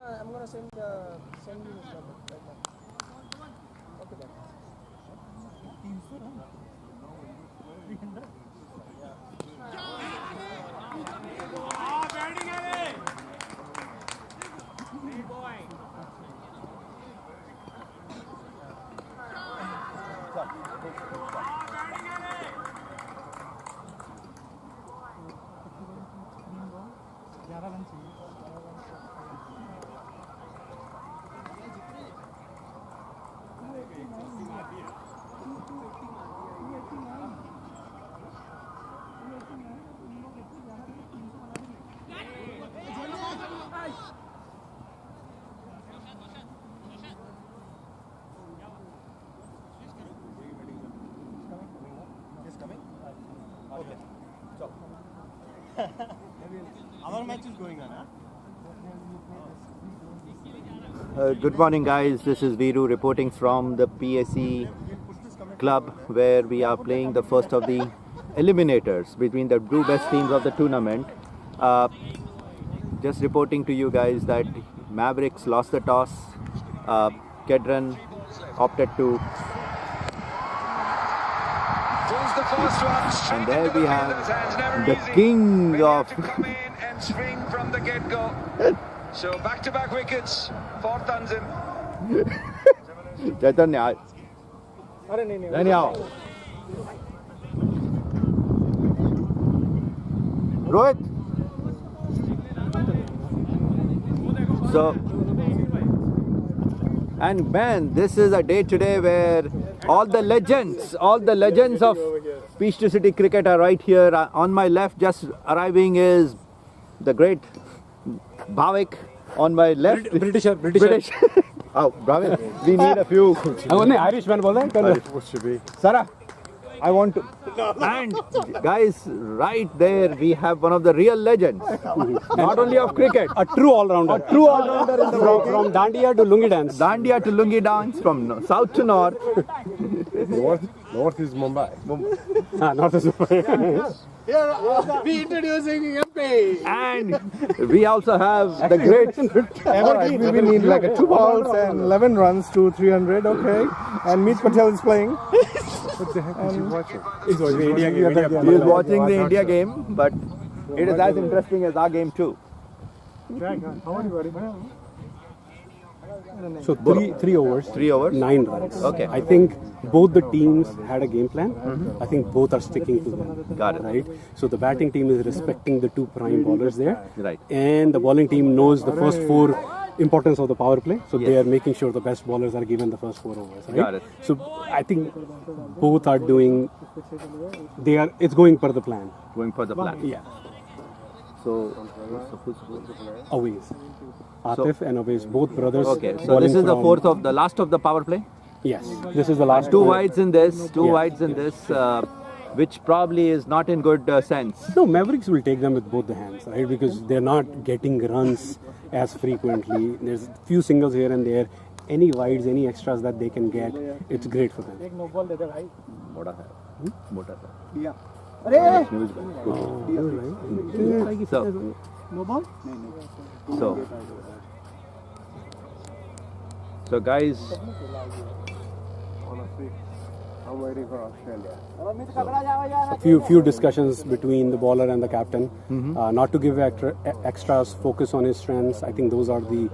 I'm gonna send you his number right now. Okay, then. Okay. So, our match is going on, huh? Good morning, guys. This is Viru reporting from the PSC club, where we are playing the first of the eliminators between the two best teams of the tournament. Just reporting to you guys that Mavericks lost the toss. KEDRON opted to. And there we have the king of. Come in and swing from the get-go. So back-to-back wickets for Tanzim. Chaitanya. Rohit. So, and man, this is a day today where all the legends of P2C cricket are right here. On my left, just arriving is the great Bhavik. On my left, British. Oh, Bhavik, we need a few. Irishman बोल रहे हैं Sarah, I want to. And guys, right there we have one of the real legends, not only of cricket, a true all-rounder. true all-rounder in the From Dandiya to Lungi dance. Dandiya to Lungi dance, from south to north. North is Mumbai. North is Mumbai. We introducing MP. And we also have the great. Alright, we need like a 2 balls and 11 runs to 300. Okay, and Meet Patel is playing. What the heck is he watching? He's watching the India game. He is watching the India game, but it is as interesting as our game too. How are you, buddy? So three overs. 3 overs. 9 runs. Okay. I think both the teams had a game plan. I think both are sticking to them. Got it. Right. So the batting team is respecting the 2 prime bowlers there. Right. And the bowling team knows the first 4 importance of the power play. So Yes. they are making sure the best bowlers are given the first 4 overs. Right? Got it. So I think both are doing. It's going per the plan. Going for the plan. Yeah. So Always. Atif and Awais, both brothers. okay. So bowling this is the from- the last of the power play. Yes, this is the last 2 over. wides in this. 2 Yeah. wides in this. Which probably is not in good sense. No, Mavericks will take them with both the hands, right? Because they're not getting runs as frequently. There's few singles here and there. Any wides, any extras that they can get, it's great for them. So guys, I'm waiting for Australia. Few discussions between the bowler and the captain, not to give extras, focus on his strengths. I think those are the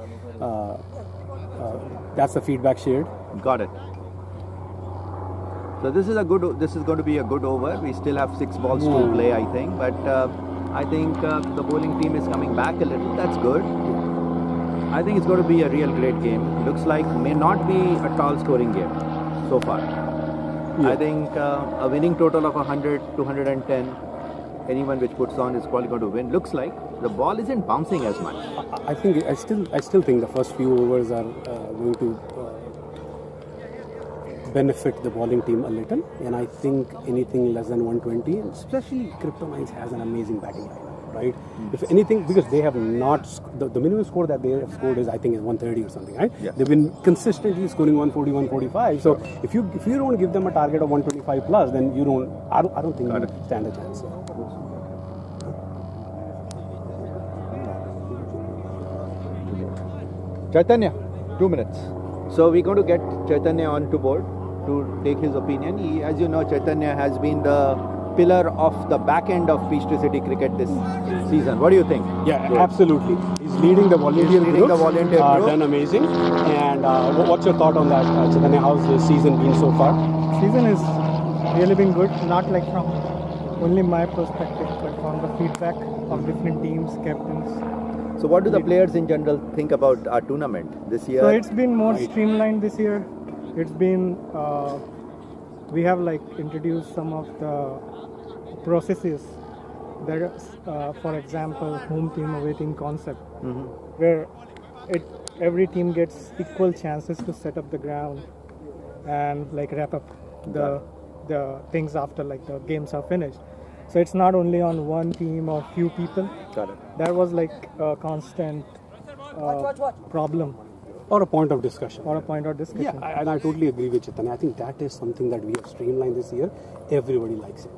that's the feedback shared. got it. So this is going to be a good over. We still have 6 balls to play, I think, but I think the bowling team is coming back a little. That's good. I think it's going to be a real great game. Looks like may not be a tall scoring game so far. I think a winning total of 100, 210. Anyone which puts on is probably going to win. Looks like the ball isn't bouncing as much. I still think the first few overs are going to benefit the bowling team a little, and I think anything less than 120, and especially KRYPTONITES has an amazing batting lineup, right? If anything, because they have not the minimum score that they have scored is I think is 130 or something, right? Yeah. They've been consistently scoring 140, 145. So if you don't give them a target of 125 plus, then you don't. I don't think you stand a chance. Chaitanya, 2 minutes. So we're going to get Chaitanya on to board to take his opinion. As you know, Chaitanya has been the pillar of the back end of Peachtree City cricket this season. What do you think? Yeah, absolutely. He's leading the volunteer group. Done amazing. And what's your thought on that, Chaitanya? How's the season been so far? Season is really been good, not like from only my perspective, but from the feedback of different teams, captains. So what do the players in general think about our tournament this year? So it's been more streamlined this year. It's been, we have like introduced some of the processes that, for example, home team away team concept, where every team gets equal chances to set up the ground and like wrap up the things after like the games are finished. So it's not only on one team or few people. Got it. That was like a constant problem. Or a point of discussion. Yeah, and I totally agree with Chaitanya. I think that is something that we have streamlined this year. Everybody likes it.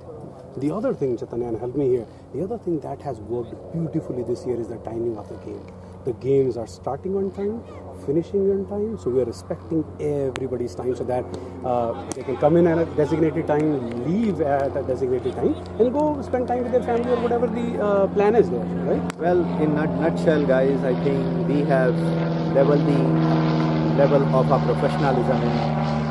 The other thing, Chaitanya, and help me here, the other thing that has worked beautifully this year is the timing of the game. The games are starting on time, finishing on time, so we are respecting everybody's time so that they can come in at a designated time, leave at a designated time, and go spend time with their family or whatever the plan is there, right? Well, in a nutshell, guys, I think we have leveled the level of our professionalism in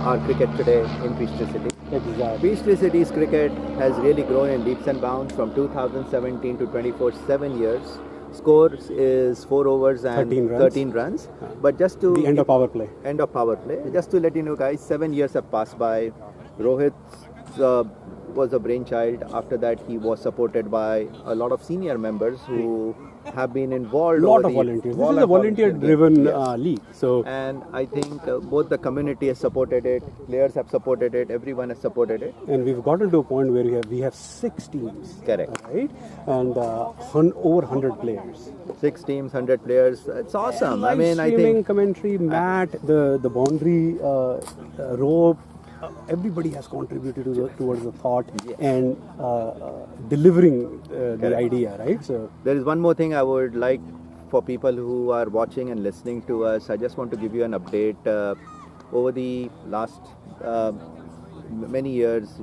our cricket today in Peachtree City. Exactly. Peachtree City's cricket has really grown in leaps and bounds from 2017 to 24, 7 years. Score is 4 overs and 13 runs. But just to... The end of power play. End of power play. Just to let you know, guys, 7 years have passed by. Rohit was a brainchild. After that, he was supported by a lot of senior members who have been involved. A lot of volunteers. This is a volunteer-driven league. So, and I think both the community has supported it, players have supported it, everyone has supported it. And we've gotten to a point where we have 6 teams. Correct. Right? And over 100 players. 6 teams, 100 players. It's awesome. I mean, I think commentary, mat, the boundary rope. Everybody has contributed towards the thought and delivering the idea, right? So there is one more thing I would like for people who are watching and listening to us. I just want to give you an update. Over the last many years,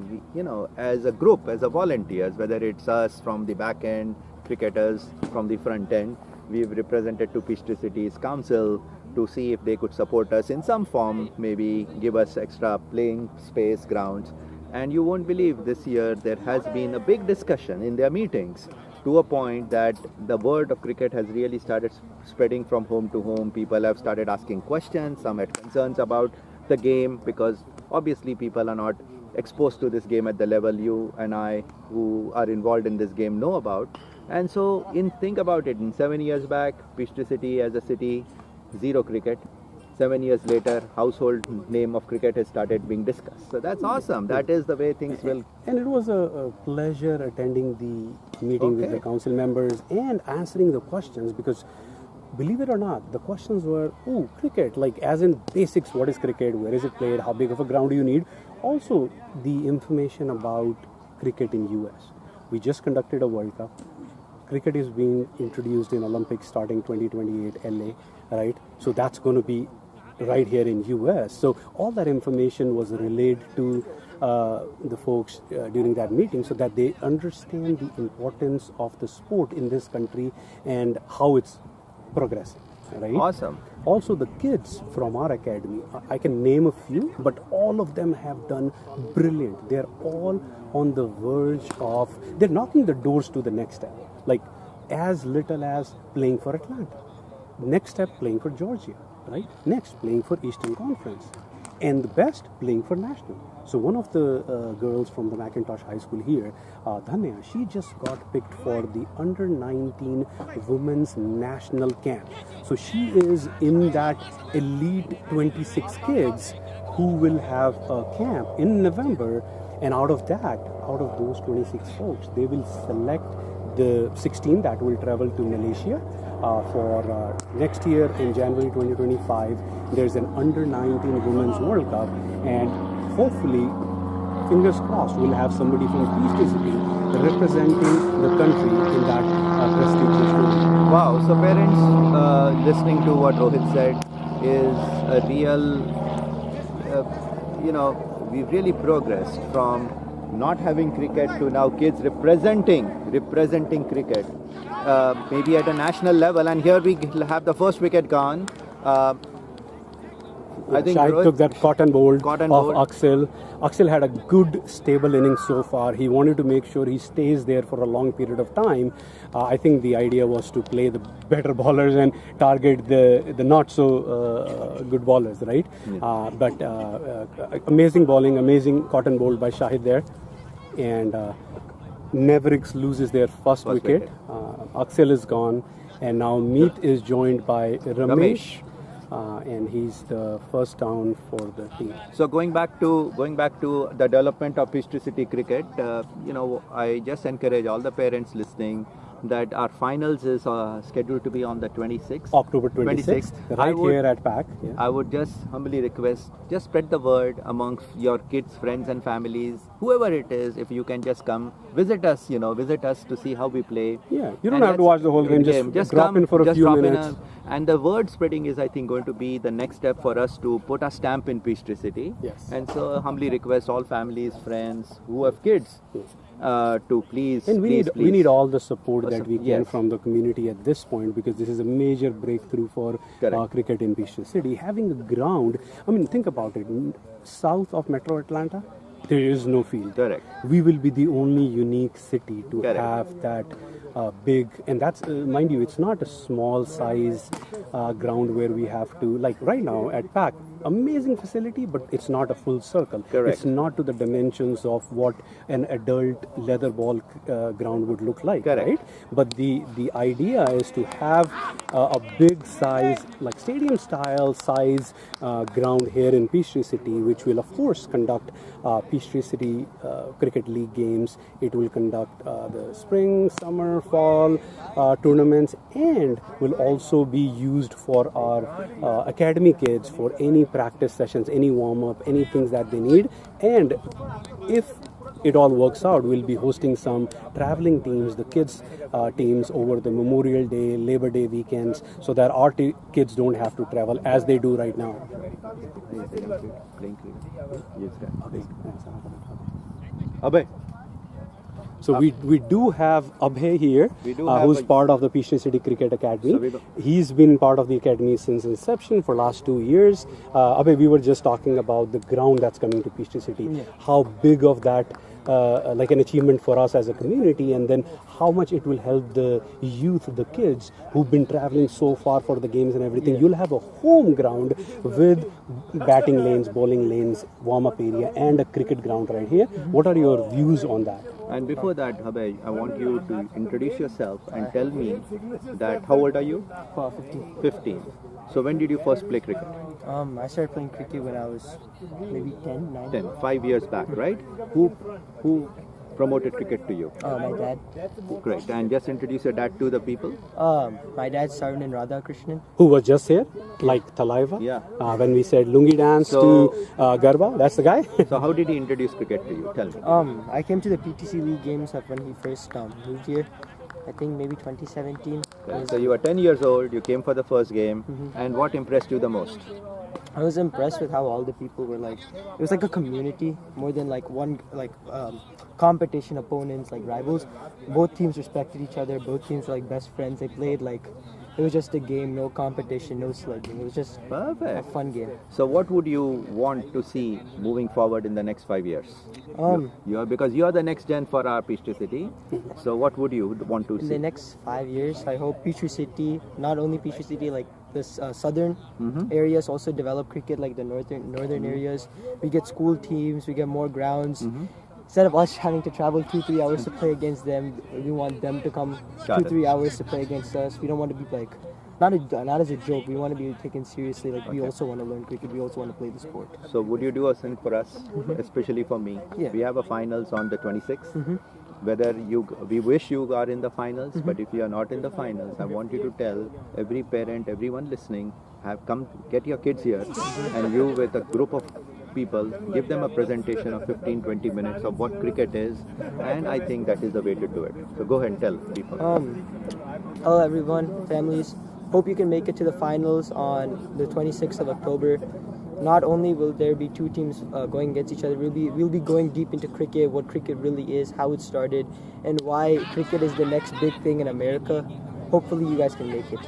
as a group, as a volunteers, whether it's us from the back end, cricketers from the front end, we've represented to Peachtree City's council to see if they could support us in some form, maybe give us extra playing space, grounds. And you won't believe this year there has been a big discussion in their meetings to a point that the word of cricket has really started spreading from home to home. People have started asking questions, some had concerns about the game because obviously people are not exposed to this game at the level you and I who are involved in this game know about. And so think about it, in 7 years back, Peachtree City as a city, 0 cricket. 7 years later, household name of cricket has started being discussed. So that's awesome. That is the way things will. And it was a pleasure attending the meeting with the council members and answering the questions because, believe it or not, the questions were, cricket, like as in basics, what is cricket, where is it played, how big of a ground do you need? Also, the information about cricket in US. We just conducted a World Cup. Cricket is being introduced in Olympics starting 2028 LA, right? So that's going to be right here in US. So all that information was relayed to the folks during that meeting so that they understand the importance of the sport in this country and how it's progressing, right? Awesome. Also the kids from our academy, I can name a few, but all of them have done brilliant. They're all on the verge of, they're knocking the doors to the next step. Like as little as playing for Atlanta. Next step, playing for Georgia, right? Next, playing for Eastern Conference. And the best, playing for National. So one of the girls from the MCINTOSH High School here, Dhanya, she just got picked for the Under-19 Women's National Camp. So she is in that elite 26 kids who will have a camp in November. And out of those 26 folks, they will select the 16 that will travel to Malaysia for next year in January 2025. There's an Under-19 Women's World Cup, and hopefully, fingers crossed, we'll have somebody from Peachtree City representing the country in that prestigious tournament. Wow, so parents listening to what Rohit said is a real, we've really progressed from not having cricket to now kids representing cricket, maybe at a national level. And here we have the first wicket gone. I think Shahid took that cotton bolt bolt. of Axel. Axel had a good, stable innings so far. He wanted to make sure he stays there for a long period of time. I think the idea was to play the better bowlers and target the not so good bowlers, right? Yeah. But amazing bowling, amazing cotton bolt by Shahid there. And Mavericks loses their first wicket. Axel is gone. And now Meet is joined by Ramesh. And he's the first down for the team. So going back to the development of Peachtree City cricket, I just encourage all the parents listening that our finals is scheduled to be on the 26th. October 26th, right here at PAC. Yeah. I would just humbly request, just spread the word amongst your kids, friends and families, whoever it is. If you can just come, visit us to see how we play. Yeah, you don't have to watch the whole game, just drop in for a few minutes. And the word spreading is, I think, going to be the next step for us to put a stamp in Peachtree City. Yes. And so humbly request all families, friends who have kids, to please. And we need all the support that we can yes. from the community at this point, because this is a major breakthrough for cricket in Peachtree City. Having a ground, I mean, think about it. South of Metro Atlanta, there is no field. Correct. We will be the only unique city to have that big, and that's mind you, it's not a small size ground where we have to, like right now at PAC, amazing facility, but it's not a full circle. Correct. It's not to the dimensions of what an adult leather ball ground would look like. Correct. Right? But the idea is to have a big size, like stadium style size ground here in Peachtree City, which will of course conduct Peachtree City Cricket League games. It will conduct the spring, summer, fall tournaments, and will also be used for our academy kids for any practice sessions, any warm-up, any things that they need. And if it all works out, we'll be hosting some traveling teams, the kids teams, over the Memorial Day, Labor Day weekends, so that our kids don't have to travel as they do right now. Abhay. So we do have Abhay here, who's part of the Peachtree City Cricket Academy. He's been part of the academy since inception for last 2 years. Abhay, we were just talking about the ground that's coming to Peachtree City. Yeah. How big of that, like an achievement for us as a community, and then how much it will help the youth, the kids who've been traveling so far for the games and everything. Yeah. You'll have a home ground with batting lanes, bowling lanes, warm-up area, and a cricket ground right here. Mm-hmm. What are your views on that? And before that, Abhay, I want you to introduce yourself and tell me that how old are you? 15. 15. So when did you first play cricket? I started playing cricket when I was maybe 10, 9. 10, 5 years back, right? Who promoted cricket to you? My dad. Great. And just introduce your dad to the people. My dad started in Radha Krishnan. Who was just here, like Talaiva. Yeah. When we said lungi dance to Garba, that's the guy. So how did he introduce cricket to you? Tell me. I came to the PTC League games when he first moved here. I think maybe 2017. So you were 10 years old, you came for the first game, and what impressed you the most? I was impressed with how all the people were like, it was like a community more than like one, like competition opponents, like rivals. Both teams respected each other, both teams were like best friends. They played like, it was just a game, no competition, no slugging. It was just a fun game. So what would you want to see moving forward in the next 5 years? Because you are the next gen for our Peachtree City. So what would you want to see? In the next 5 years, I hope Peachtree City, not only Peachtree City, like this southern areas also develop cricket, like the northern areas. We get school teams, we get more grounds. Instead of us having to travel 2-3 hours to play against them, we want them to come 2-3 hours to play against us. We don't want to be like, not as a joke, we want to be taken seriously. Like we also want to learn cricket, we also want to play the sport. So would you do a thing for us, especially for me? Yeah. We have a finals on the 26th. Whether we wish you are in the finals, but if you are not in the finals, I want you to tell every parent, everyone listening, get your kids here, and you with a group of people, give them a presentation of 15-20 minutes of what cricket is, and I think that is the way to do it. So go ahead and tell people. Hello everyone, families. Hope you can make it to the finals on the 26th of October. Not only will there be two teams going against each other, we'll be going deep into cricket, what cricket really is, how it started, and why cricket is the next big thing in America. Hopefully you guys can make it.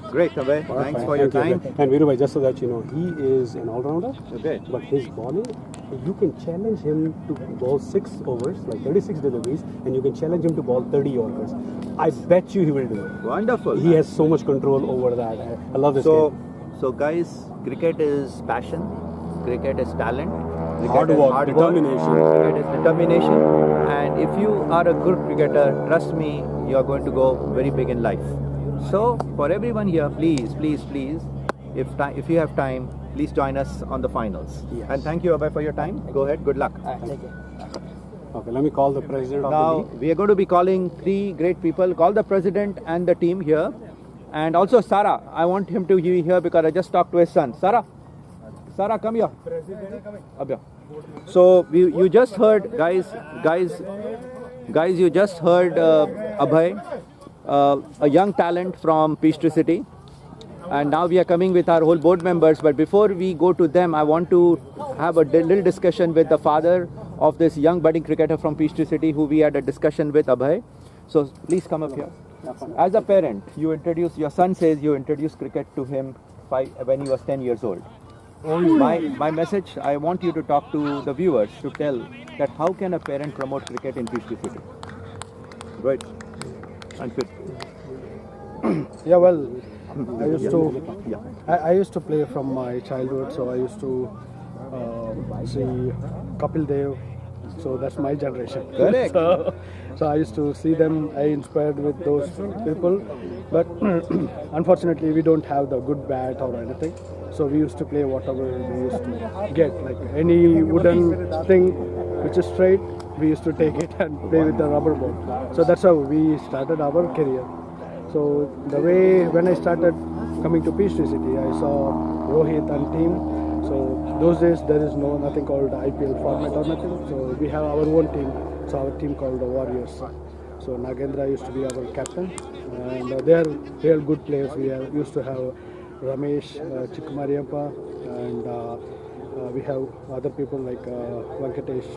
Great, Abhay. Thanks for your time. And Virubhai, just so that you know, he is an all-rounder. Okay. But his bowling, you can challenge him to bowl 6 overs, like 36 deliveries, and you can challenge him to bowl 30 overs. I bet you he will do it. Wonderful. He has so much control over that. I love this game. So guys, cricket is passion, cricket is talent, cricket Hard is work, hard determination. work, cricket is determination, and if you are a good cricketer, trust me, you are going to go very big in life. So for everyone here, please, if you have time, please join us on the finals. Yes. And thank you, Abhay, for your time. Go ahead, good luck. Thank you. Okay, let me call the president of Now, the league. we are going to be calling 3 great people. Call the president and the team here. And also Sarah, I want him to be here because I just talked to his son. Sarah, come here. Up here. So, you just heard, guys, you just heard Abhay, a young talent from Peachtree City. And now we are coming with our whole board members. But before we go to them, I want to have a little discussion with the father of this young budding cricketer from Peachtree City who we had a discussion with, Abhay. So please come up here. As a parent, your son says you introduced cricket to him when he was 10 years old. My message, I want you to talk to the viewers to tell that how can a parent promote cricket in Peachtree City? Right. And fit. Yeah, well, I used to play from my childhood, so I used to see Kapil Dev, so that's my generation. Correct. So I used to see them, I inspired with those people, but unfortunately we don't have the good bat or anything, so we used to play whatever we used to get, like any wooden thing which is straight, we used to take it and play with the rubber ball. So that's how we started our career. So the way when I started coming to Peachtree City, I saw Rohit and team. So those days there is nothing called IPL format or nothing. So we have our own team. So our team called the Warriors. So Nagendra used to be our captain, and they are good players. We used to have Ramesh, Chikkumariappa, and we have other people like Venkatesh,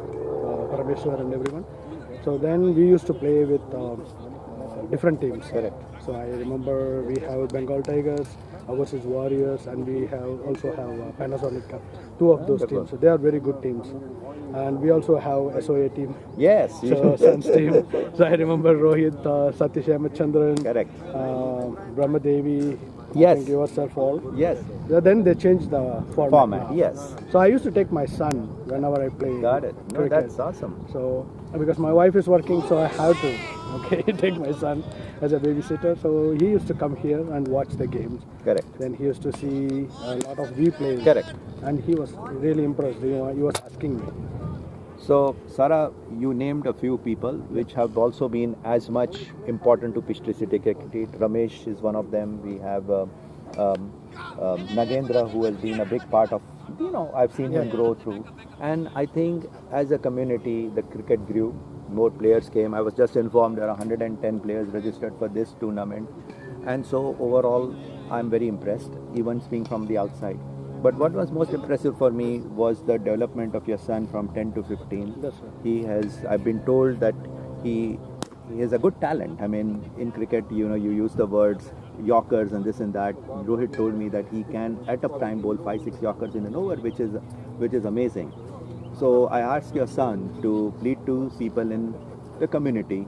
Parameshwar, and everyone. So then we used to play with different teams. Correct. So I remember we have Bengal Tigers, ours is Warriors, and we also have Panasonic, 2 of those teams. So they are very good teams. And we also have SOA team. Yes. So Suns team. So I remember Rohit, Satish Amachandran, Correct. Brahmadevi. Yes. I think yourself all. Yes. Then they changed the format. Yes. So I used to take my son whenever I play. Got it. No, cricket. that's awesome. So because my wife is working, so I have to take my son as a babysitter. So he used to come here and watch the games. Correct. Then he used to see a lot of V plays. Correct. And he was really impressed. He was asking me. So, Sarah, you named a few people which have also been as much important to Peachtree City cricket. Ramesh is one of them. We have Nagendra, who has been a big part of, I've seen him grow through. And I think as a community, the cricket grew. More players came. I was just informed there are 110 players registered for this tournament. And so overall, I'm very impressed, even being from the outside. But what was most impressive for me was the development of your son from 10 to 15. That's right. I've been told that he has a good talent. I mean, in cricket, you use the words Yorkers and this and that. Rohit told me that he can at a time bowl 5-6 Yorkers in an over, which is amazing. So I asked your son to plead to people in the community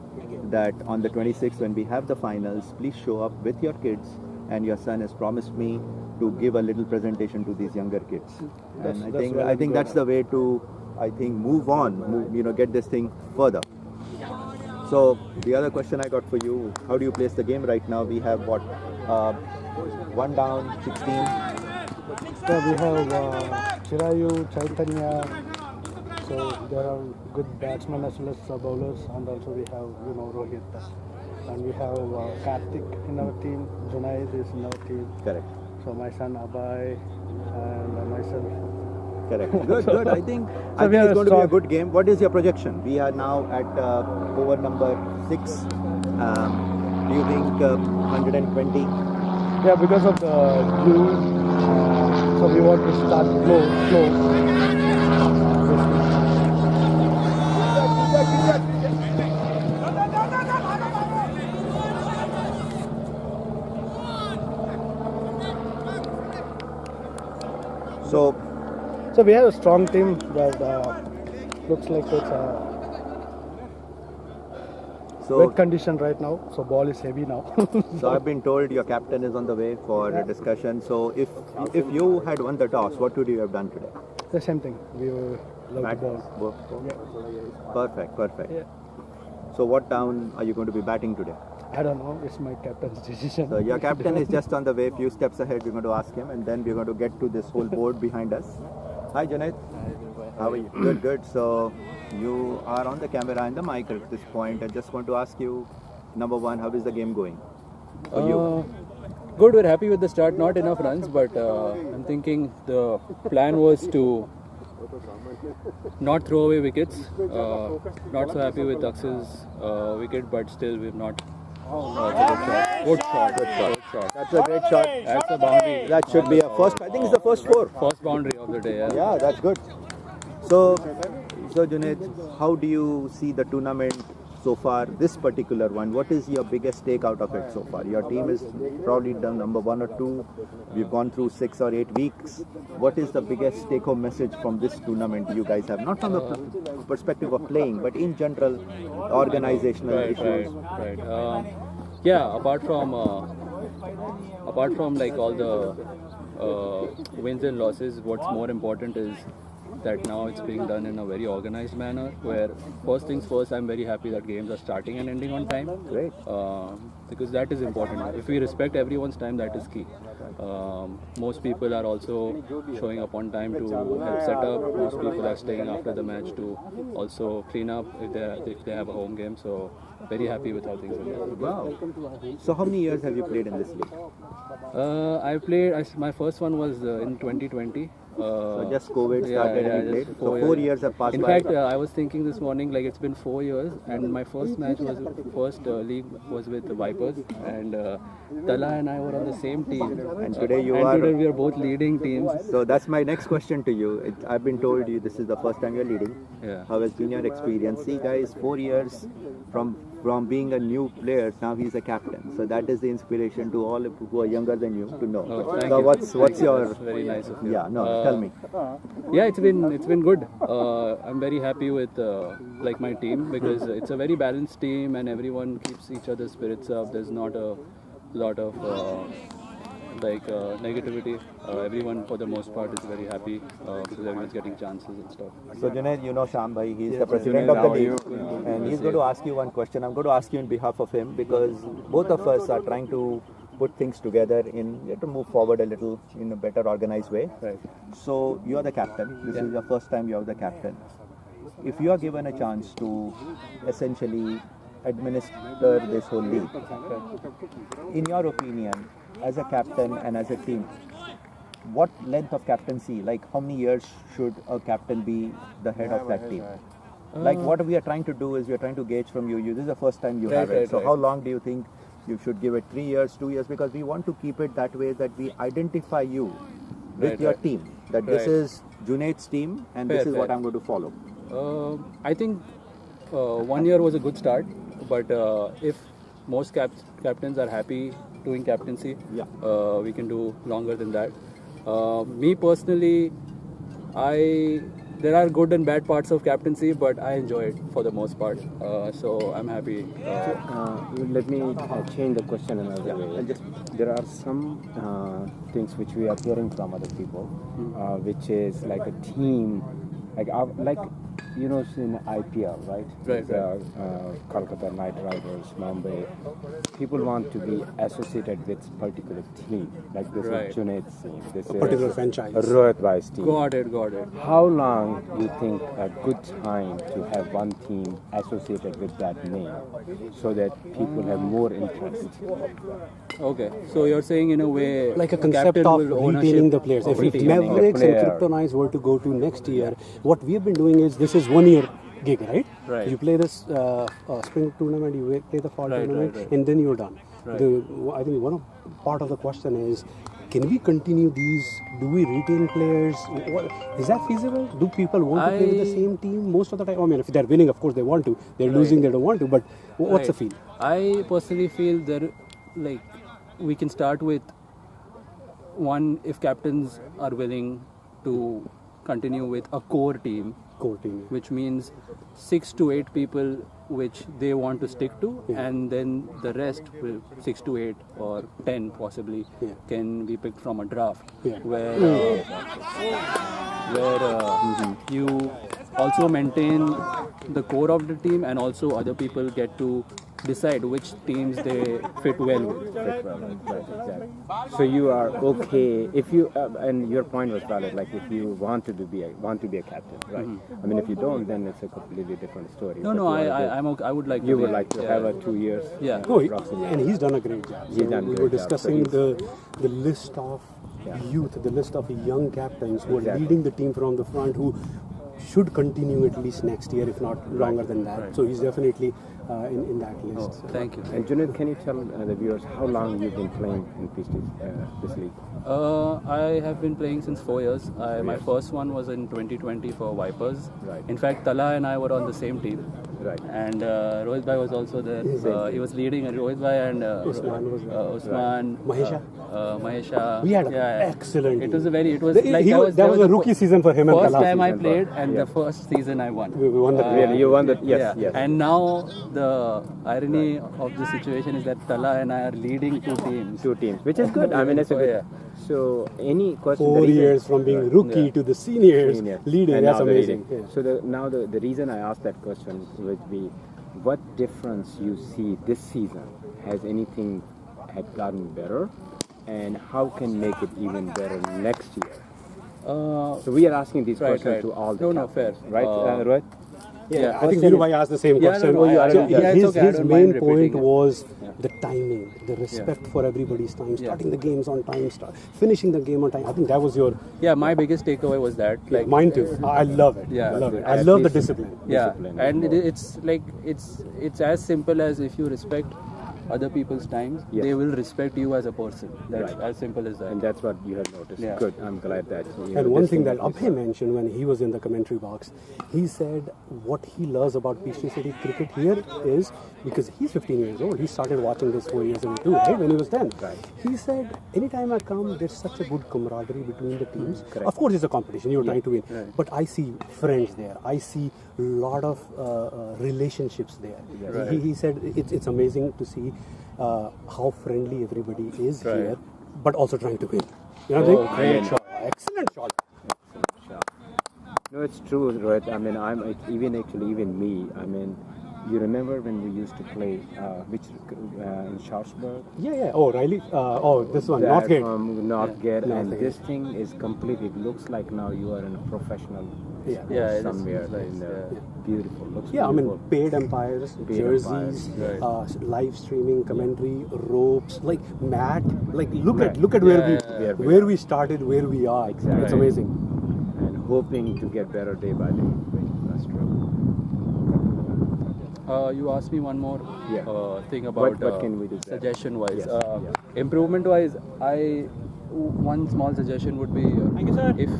that on the 26th when we have the finals, please show up with your kids, and your son has promised me to give a little presentation to these younger kids. And I think that's the way to move on, get this thing further. So the other question I got for you, how do you place the game right now? We have what, 1 down, 16? So we have Chirayu, Chaitanya. So there are good batsmen as well as bowlers, and also we have Rohit, and we have Karthik in our team. Junaid is in our team. Correct. So my son Abhay and myself. Correct. Good, good. I think we it's are going to be a strong. good game. What is your projection? We are now at over number 6. Do you think 120? Yeah, because of the glue, so we want to start slow. So we have a strong team, but looks like it's wet condition right now. So ball is heavy now. So I've been told your captain is on the way for a discussion. So if you had won the toss, what would you have done today? The same thing. We will love the ball. Perfect. Yeah. So what down are you going to be batting today? I don't know. It's my captain's decision. So your captain is just on the way. Few steps ahead. We're going to ask him, and then we're going to get to this whole board behind us. Hi, Junaid. How are you? Good. So you are on the camera and the mic at this point. I just want to ask you, number one, how is the game going for you? Good, we're happy with the start. Not enough runs, but I'm thinking the plan was to not throw away wickets. Not so happy with Aksh's wicket, but still we've not. Good shot. That's a great shot. That's a boundary. That should be a first. I think it's the first 4. First boundary of the day. Yeah, that's good. So Junaid, how do you see the tournament so far, this particular one? What is your biggest take out of it so far? Your team is probably done number 1 or 2. We've gone through 6 or 8 weeks. What is the biggest take-home message from this tournament you guys have? Not from the perspective of playing, but in general, organizational issues. Right. Yeah, apart from like all the wins and losses, what's more important is that now it's being done in a very organized manner, where first things first, I'm very happy that games are starting and ending on time. Great. Because that is important. If we respect everyone's time, that is key. Most people are also showing up on time to help set up. Most people are staying after the match to also clean up if they have a home game. So very happy with how things are going. Wow. So how many years have you played in this league? I played. My first one was in 2020. So just COVID started and you played. So 4 years have passed in by. In fact, I was thinking this morning, like it's been 4 years, and my first match was league was with the Vipers, and Tala and I were on the same team. And today today we are both leading teams. So that's my next question to you. I've been told you this is the first time you're leading. Yeah. How has been your experience? See, guys, 4 years from being a new player, now he's a captain. So that is the inspiration to all who are younger than you to know. Oh, thank so you. what's your? That's very nice of you. Yeah, no, tell me. Yeah, it's been good. I'm very happy with like my team, because it's a very balanced team and everyone keeps each other's spirits up. There's not a lot of negativity. Everyone for the most part is very happy because everyone's getting chances and stuff. So Junaid, you know Sham bhai, he's the president of the league, and he's going to ask you one question. I'm going to ask you on behalf of him, because both of us are trying to put things together to move forward a little in a better organized way. Right. So you are the captain. This is your first time you are the captain. If you are given a chance to essentially administer this whole league, in your opinion, as a captain and as a team, what length of captaincy, like how many years should a captain be the head of that team? Like what we are trying to do is we are trying to gauge from you. This is the first time you have it. So how long do you think you should give it? 3 years, 2 years? Because we want to keep it that way, that we identify you with your team. That this is Junaid's team and this is what I'm going to follow. I think 1 year was a good start, but if most captains are happy doing captaincy, we can do longer than that. Me personally, there are good and bad parts of captaincy, but I enjoy it for the most part. So I'm happy. Let me change the question another way. There are some things which we are hearing from other people, which is like a team, like you know, in IPL, right? Right. Kolkata Knight Riders, Mumbai. People want to be associated with particular team. Like this is Junaid's team. This is particular franchise. Rohit Bhai's team. Got it. How long do you think a good time to have one team associated with that name, so that people have more interest? Okay, so you're saying in a way, like a concept captain of will ownership retaining the players. of If retaining the Mavericks and player. KRYPTONITEs were to go to next year, what we have been doing is this is 1 year gig, right? Right. You play this spring tournament, you play the fall Right, tournament, right. and then you're done. Right. I think part of the question is, can we continue these? Do we retain players? Is that feasible? Do people want to play with the same team most of the time? I mean, if they're winning, of course they want to. They're losing, they don't want to. But what's the feel? I personally feel that like we can start with one, if captains are willing to continue with a core team, which means 6 to 8 people which they want to stick to, and then the rest will 6 to 8 or 10 possibly can be picked from a draft where you also maintain the core of the team, and also other people get to decide which teams they fit well with. Right, exactly. So you are okay if you and your point was valid. Like if you want to be a captain, right? I mean, if you don't, then it's a completely different story. No, I'm okay. I would like. You would like to have a 2 years. Yeah. No, and he's done a great job. He's done a we great were job. discussing So the list of youth, the list of young captains who are Exactly. leading the team from the front, who should continue at least next year, if not longer than that. Right. So he's definitely in that list. Oh, thank you. And Junaid, can you tell the viewers how long you've been playing in this league? I have been playing since 4 years. My first one was in 2020 for Vipers. Right. In fact, Tala and I were on the same team. Right. And Rohit Bhai was also there. He was leading, and Rohit Bhai and Usman was there. Usman, Mahesha. Mahesha. We had an excellent It team. was a very. It was That like was a rookie season for him and First Tala. time I season played, for- and the first season I won. We won the Really, you won the yes. And now the irony of the situation is that Tala and I are leading 2 teams. 2 teams, which is good. I mean, it's a good. Yeah. So any question? 4 the reason- years from being rookie to the seniors, Senior. leading. And That's now the amazing. leading. Yeah. So the reason I asked that question would be, what difference you see this season? Has anything had gotten better, and how can make it even better next year? So we are asking these questions to all the No, captains, fair. right, Rohit? Yeah, I think Dhirubhai asked the same question. no, I- So yeah, it's his okay, I his don't main mind point repeating it. was the timing, the respect for everybody's time, starting the games on time, finishing the game on time. I think that was your. Yeah, my biggest takeaway was that. Like, Mine too. I love it. Yeah. I love it. At I love the least- discipline. Yeah, Discipline and is it's like it's as simple as if you respect other people's times, Yes. they will respect you as a person. That's Right. as simple as that. And that's what you have noticed. Yeah. Good. I'm glad that. And one thing that Abhay mentioned when he was in the commentary box, he said what he loves about Peachtree City cricket here is because he's 15 years old. He started watching this 4 years ago too, right? When he was 10. Right. He said, anytime I come, there's such a good camaraderie between the teams. Correct. Of course, it's a competition. You're trying to win. Right. But I see friends there. I see a lot of relationships there. Right. He said it's amazing to see how friendly everybody is Right. here, but also trying to win. You know what I'm saying? great shot. Excellent shot. No, it's true, Rohit. I mean, even me. I mean, you remember when we used to play in Schausberg? Yeah. Oh, Riley. This one, That Northgate. From Northgate, and Northgate. this thing is complete. It looks like now you are in a professional Yeah. sport Yeah, it is somewhere nice, in there. yeah. Beautiful. Looks Yeah, I mean, beautiful. paid umpires, Paid jerseys, umpires, live streaming, commentary, ropes, like mat. Like look Right. at where Yeah, yeah. we started, where we are. Exactly. It's Right. amazing. And hoping to get better day by day. That's true. You asked me one more thing about What can we do better? suggestion wise. Yes, Improvement wise, one small suggestion would be if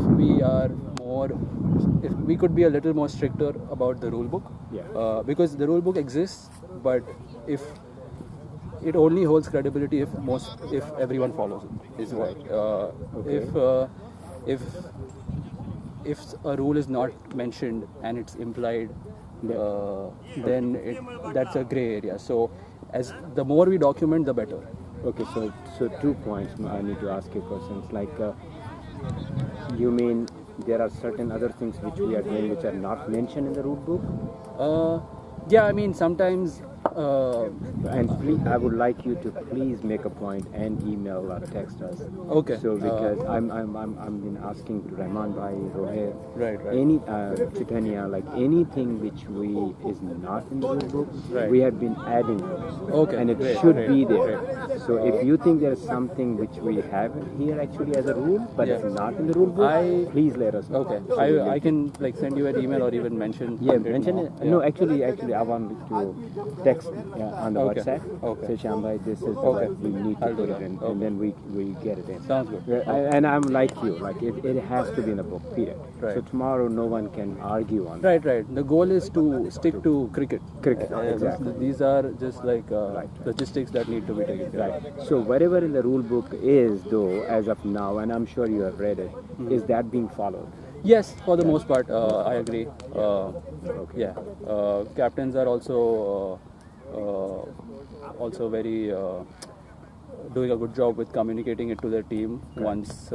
we could be a little more stricter about the rule book. Yeah. Because the rule book exists, but if it only holds credibility if everyone follows it. Is what if a rule is not mentioned and it's implied, then that's a gray area. So as the more we document, the better. Okay, so 2 points. I need to ask you questions. Like, you mean there are certain other things which we are doing which are not mentioned in the rule book? Yeah, I mean sometimes. And please, I would like you to please make a point and email or text us. Okay. So because I'm been asking to Rahman Bhai, Rohit, Right. any Chitania, like anything which is not in the rule book, Right. we have been adding. Okay, And it great, should great, be there. great. So if you think there is something which we have here actually as a rule, but it's not in the rule book, please let us know. Okay, I can like send you an email or even mention. Yeah, mention it. Yeah. No, actually, I want to text on the WhatsApp. Okay. Say, Shambhai, this is what we need to put it in, and then we get it in. Sounds good. And I'm like you, like it has to be in the book, period. Right. So tomorrow no one can argue on Right. The goal is to stick to cricket. Exactly. These are just like logistics that need to be taken care of. Right. So whatever in the rule book is, though, as of now, and I'm sure you have read it, is that being followed? Yes, for the most part, I agree. Yeah, captains are also very doing a good job with communicating it to their team. Once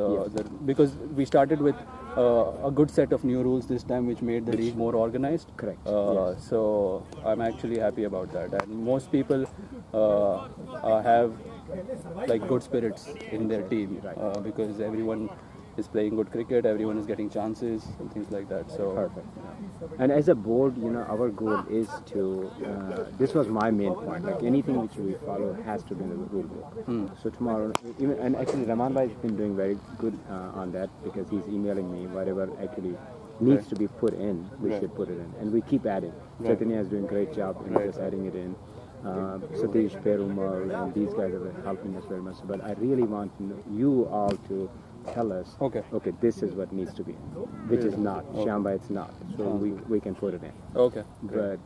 because we started with a good set of new rules this time, which made the league more organized. Correct. So I'm actually happy about that, and most people have like good spirits in their team because everyone is playing good cricket, everyone is getting chances and things like that. So perfect. And as a board, our goal is to, this was my main point, like anything which we follow has to be in the rule book. So tomorrow, and actually Raman Bhai has been doing very good on that, because he's emailing me whatever actually needs to be put in, we should put it in. And we keep adding. Chaitanya is doing a great job in just adding it in. Satish, Perumal, and these guys are helping us very much. But I really want you all to tell us, okay, this is what needs to be in, which is not. Shambhai, it's not. So we can put it in. Okay. But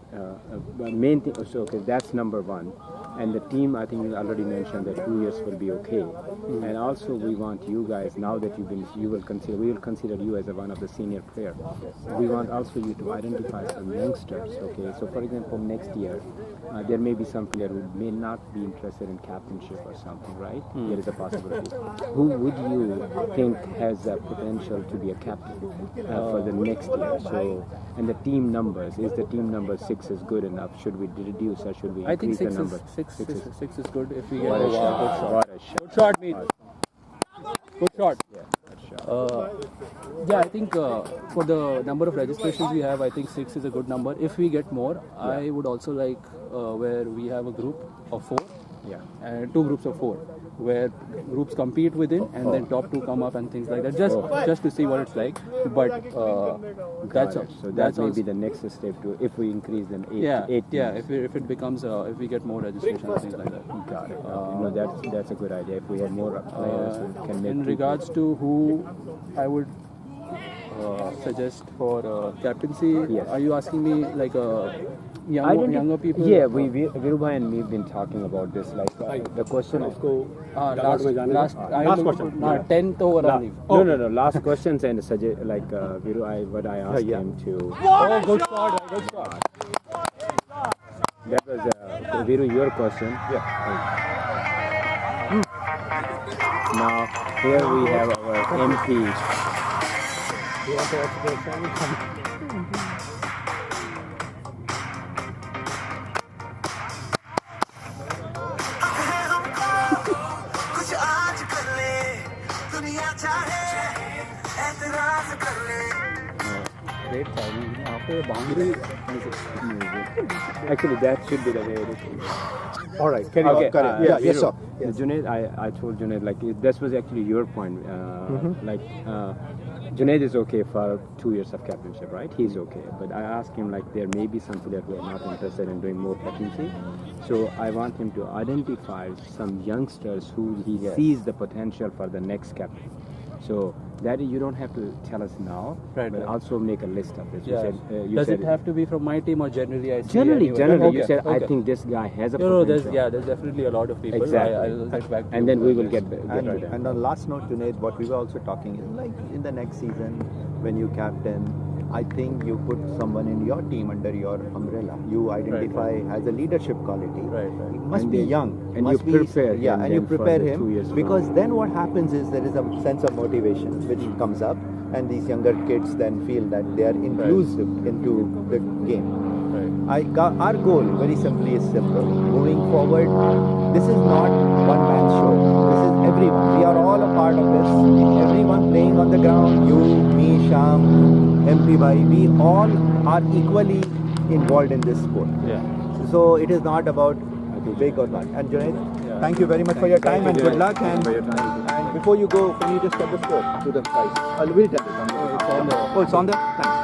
main thing, so that's number one. And the team, I think you already mentioned that 2 years will be okay. And also we want you guys, now that we will consider you as one of the senior players. We want also you to identify some youngsters, okay? So for example, next year, there may be some player who may not be interested in captainship or something, right? There is a possibility. Who would you think has the potential to be a captain for the next year? So, and the team numbers, is the team number 6 is good enough? Should we reduce or should we increase the number? Six is good if we get a shot. Good shot, mate. Good shot. Yeah, I think for the number of registrations we have, I think 6 is a good number. If we get more, I would also like where we have a group of 4. And 2 groups of 4, where groups compete within, and then top 2 come up and things like that, just to see what it's like. But that's may be the next step to, if we increase them 8 if it becomes if we get more registrations and things like that. Got it. That's a good idea. If we have more players, we can make. In regards to who I would suggest for captaincy, are you asking me like younger people? Yeah, Virubhai and me have been talking about this. Like the question is, last question. 10th over only. No. Last questions and suggest like Viru, what I asked him to. Oh, good shot. That was Viru, your question. Now here we have our MP. You want to ask the question? Great timing. After the boundary, actually that should be the way it is. All right, carry on. Yes, sir. Junaid, I told Junaid, like this was actually your point. Junaid is okay for 2 years of captainship, right? He's okay. But I asked him, like, there may be some players who are not interested in doing more captaincy. So I want him to identify some youngsters who he sees the potential for the next captain. So that you don't have to tell us now, but also make a list of this. Does it have to be from my team or generally? Generally, you said I think this guy has a potential. There's definitely a lot of people. Exactly. I'll get back to and then we will get to them. And on last note, Junaid, what we were also talking is like in the next season when you captain, I think you put someone in your team under your umbrella. You identify as a leadership quality. He must be young. And you prepare him. And you prepare him because then what happens is there is a sense of motivation which comes up, and these younger kids then feel that they are inclusive into the game. Our goal, very simply, is simple. Moving forward, this is not one man's show. This is everyone. We are all a part of this. Everyone playing on the ground, you, me, Sham, MP Bhai, we all are equally involved in this sport. So it is not about big or not. And Junaid? Thank you very much for your time and good luck. And before you go, can you just tell the score to the guys? We'll tell it. Oh, it's on there? Thanks.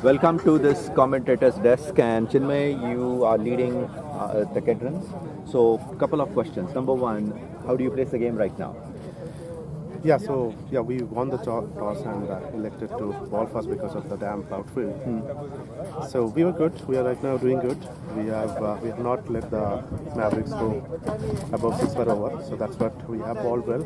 Welcome to this commentator's desk, and Chinmay, you are leading the KEDRON. So, couple of questions. Number one, how do you place the game right now? Yeah, so we won the toss and elected to ball first because of the damp outfield. So we were good. We are right now doing good. We have not let the Mavericks go above 6 per over. So that's what we have balled well,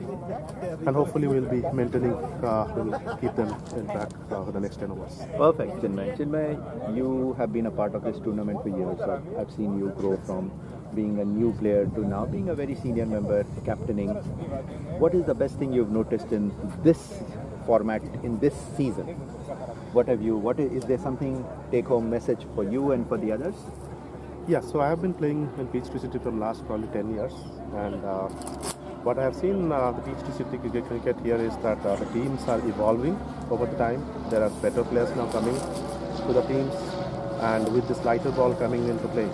and hopefully we'll be maintaining. We'll keep them in track for the next 10 overs. Perfect, Chinmay. Chinmay, you have been a part of this tournament for years. So I've seen you grow from being a new player to now being a very senior member, captaining. What is the best thing you've noticed in this format, in this season? Is there something take-home message for you and for the others? Yeah, so I have been playing in Peachtree City for the last probably 10 years, and what I have seen the Peachtree City cricket here is that the teams are evolving over the time. There are better players now coming to the teams, and with this lighter ball coming into play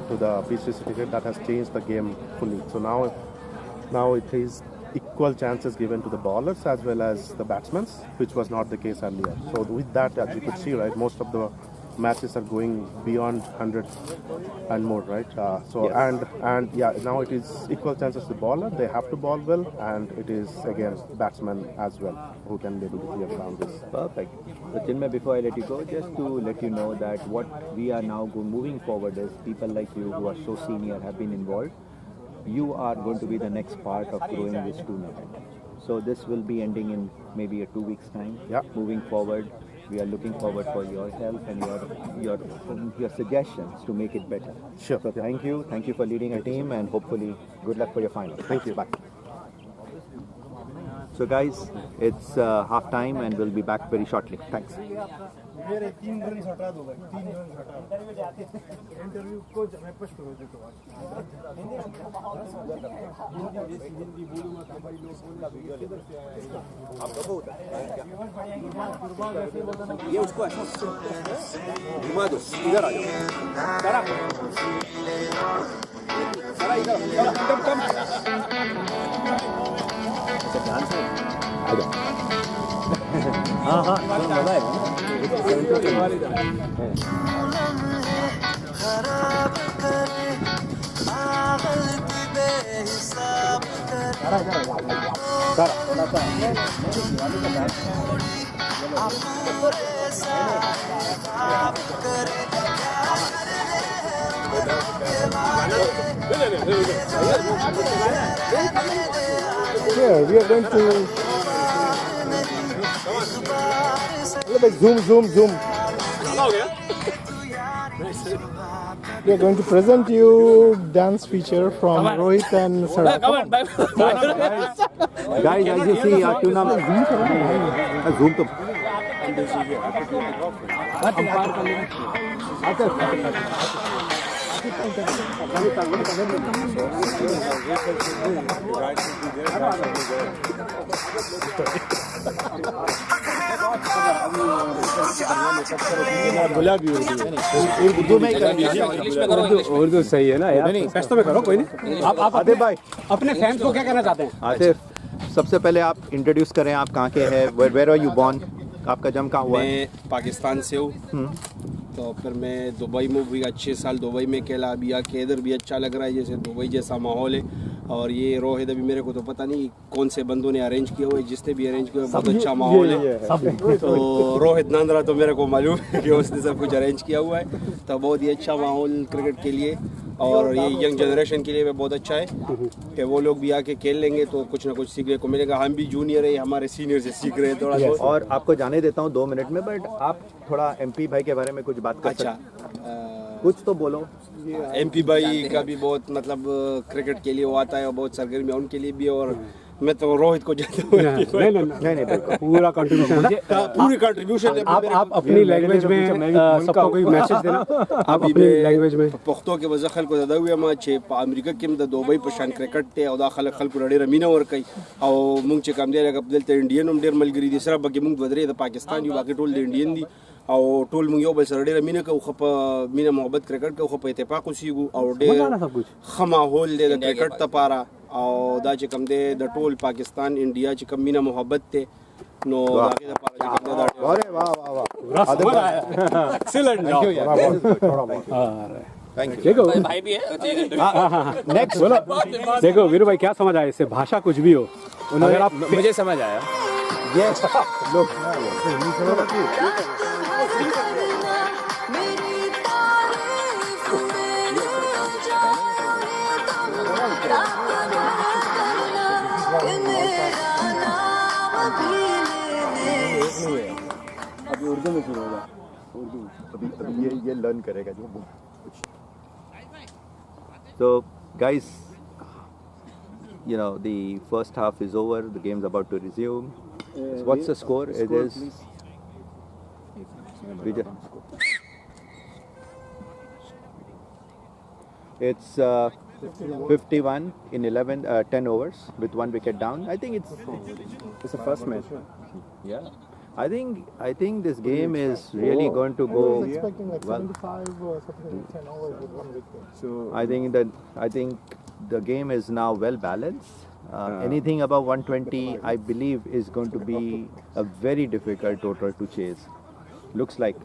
to the Peachtree City cricket, that has changed the game fully. So now it is equal chances given to the bowlers as well as the batsmen, which was not the case earlier. So with that, as you could see, right, most of the matches are going beyond 100 and more, right? Yes. And now it is equal chances to bowler. They have to bowl well, and it is again batsmen as well who can be able to clear around this. Perfect. So Chinmay, before I let you go, just to let you know that what we are now moving forward is people like you who are so senior have been involved. You are going to be the next part of growing this tournament. So this will be ending in maybe 2 weeks' time. Yeah. Moving forward, we are looking forward for your help and your suggestions to make it better. Sure. So thank you for leading a team, and hopefully good luck for your final. Thank you. Bye. So guys, it's half time and we'll be back very shortly. Thanks. Here we are going to zoom. We are going to present you dance feature from Rohit and Sarah. Guys, as you see, our tournament. Zoom to. Urdu सही है ना यार? नहीं, test में करो कोई नहीं। आप आतिफ भाई, अपने फैंस को क्या कहना चाहते हैं? आतिफ, सबसे पहले आप इंट्रोड्यूस करें, आप कहाँ के हैं, वेयर आर यू बॉर्न, आपका जन्म कहाँ हुआ है? मैं पाकिस्तान से हूँ, तो फिर मैं दुबई में भी अच्छे साल दुबई में खेला। अभी यहाँ के इधर भी अच्छा लग रहा है, जैसे दुबई जैसा माहौल है। और ये रोहित अभी मेरे को तो पता नहीं कौन से बंदों ने अरेंज किया हुआ है, जिसने भी अरेंज किया हुआ है बहुत अच्छा माहौल है। तो रोहित नांद्रा तो मेरे को मालूम है कि उसने सब कुछ अरेंज किया हुआ है, तो बहुत ही अच्छा माहौल क्रिकेट के लिए और ये यंग जनरेशन के लिए भी बहुत अच्छा है कि वो लोग भी आके खेल लेंगे तो कुछ ना कुछ सीखने को मिलेगा। हम भी जूनियर है, हमारे सीनियर से सीख रहे हैं थोड़ा बहुत। और आपको जाने देता हूँ 2 मिनट में, बट आप थोड़ा MP भाई के बारे में कुछ बात कर सकते हैं? कुछ तो बोलो। MP भाई का भी बहुत मतलब क्रिकेट के लिए वो आता है और बहुत सरगर्मी उनके लिए भी, और मैं तो रोहित को जानता हूँ। नहीं पूरा कंट्रीब्यूशन पूरी कंट्रीब्यूशन आप अपनी लैंग्वेज में सबको कोई मैसेज देना। आप अपनी लैंग्वेज में पख्तो के वजह खल को ज़्यादा हुआ माँ छे अमेरिका के अंदर दुबई पशान क्रिकेट थे और दाखल खल को लड़े रमीना और कई और मुंग चे काम दिया कब दिलते इंडियन उम डेर मलगरी दूसरा बाकी मुंग बदरे द पाकिस्तान यू बाकी टोल इंडियन दी और टोल मुंग यो बस लड़े रमीना का उखप मीना मोहब्बत क्रिकेट का उखप इत्तेफाक उसी और डेर खमा होल दे क्रिकेट तपारा और दा कम दे द टोल पाकिस्तान इंडिया कम मीना मोहब्बत थे नो अरे वाह वाह वाह, एक्सीलेंट थैंक यू। भाई भी है। नेक्स्ट बोलो। देखो वीरू भाई क्या समझ आया इससे, भाषा कुछ भी हो, अगर आप मुझे समझ आया ये लोग अभी उर्दू में शुरू होगा, अभी ये लर्न करेगा जो। So guys, you know the first half is over, the game's about to resume. What's the score? It is it's 51 in 10 overs with 1 wicket down. I think it's the first match. Yeah. I think this game is really going to go expecting like well. 75 or something, 10 overs with 1 wicket. So I think the game is now well balanced. Anything above 120, I believe, is going to be a very difficult total to chase. Looks like.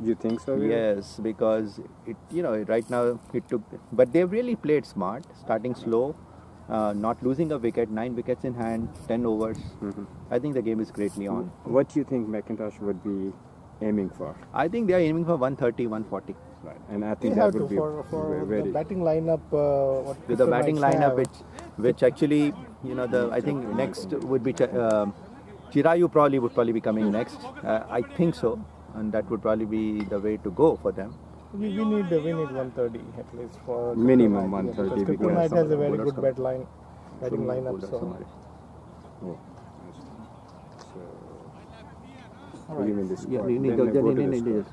You think so? Yes, because right now it took, but they've really played smart, starting slow. Not losing a wicket, 9 wickets in hand, 10 overs. I think the game is greatly on. What do you think MCINTOSH would be aiming for? I think they are aiming for 130, 140. Right, and I They think have that would to be for very the batting lineup. With the batting lineup, which actually, I think next would be Chirayu would probably be coming next. I think so, and that would probably be the way to go for them. We need 130 at least for minimum KRYPTONITE, 130 because KRYPTONITE has a very good batting lineup. So. What do you mean this score? Yeah, you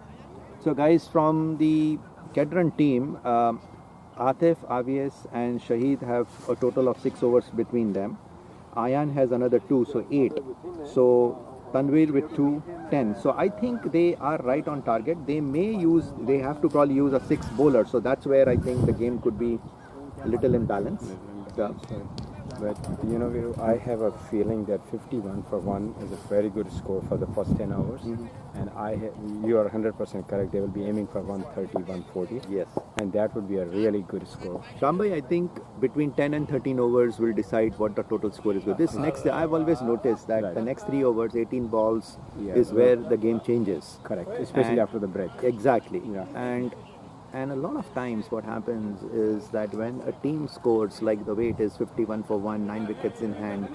so guys, from the KEDRON team, Atif, Avies and Shahid have a total of 6 overs between them. Ayan has another 2, so 8. So Tanveer with 2, 10. So I think they are right on target. They have to probably use a 6 bowler. So that's where I think the game could be a little imbalance. Yeah. But Viru, I have a feeling that 51 for 1 is a very good score for the first 10 hours. And you are 100% correct. They will be aiming for 130, 140. Yes. And that would be a really good score. Shambai, I think between 10 and 13 overs will decide what the total score is. This next, I've always noticed that the next 3 overs, 18 balls, is where the game changes. Correct. Especially after the break. Exactly. Yeah. And a lot of times what happens is that when a team scores like the way it is 51 for 1, 9 wickets in hand,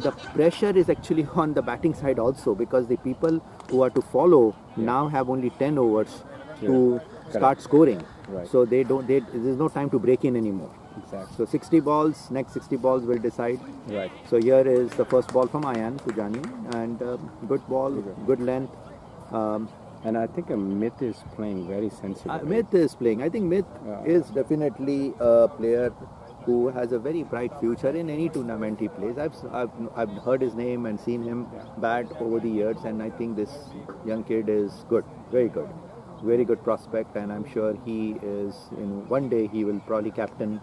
the pressure is actually on the batting side also, because the people who are to follow now have only 10 overs to start scoring. Right. So there's no time to break in anymore. Exactly. So 60 balls, next 60 balls will decide. Right. So here is the first ball from Ayan Pujani, and good ball, good length. And I think Myth is playing very sensibly. Myth is playing. I think Myth is definitely a player who has a very bright future in any tournament he plays. I've heard his name and seen him bat over the years, and I think this young kid is good, very good prospect, and I'm sure he is. One day he will probably captain.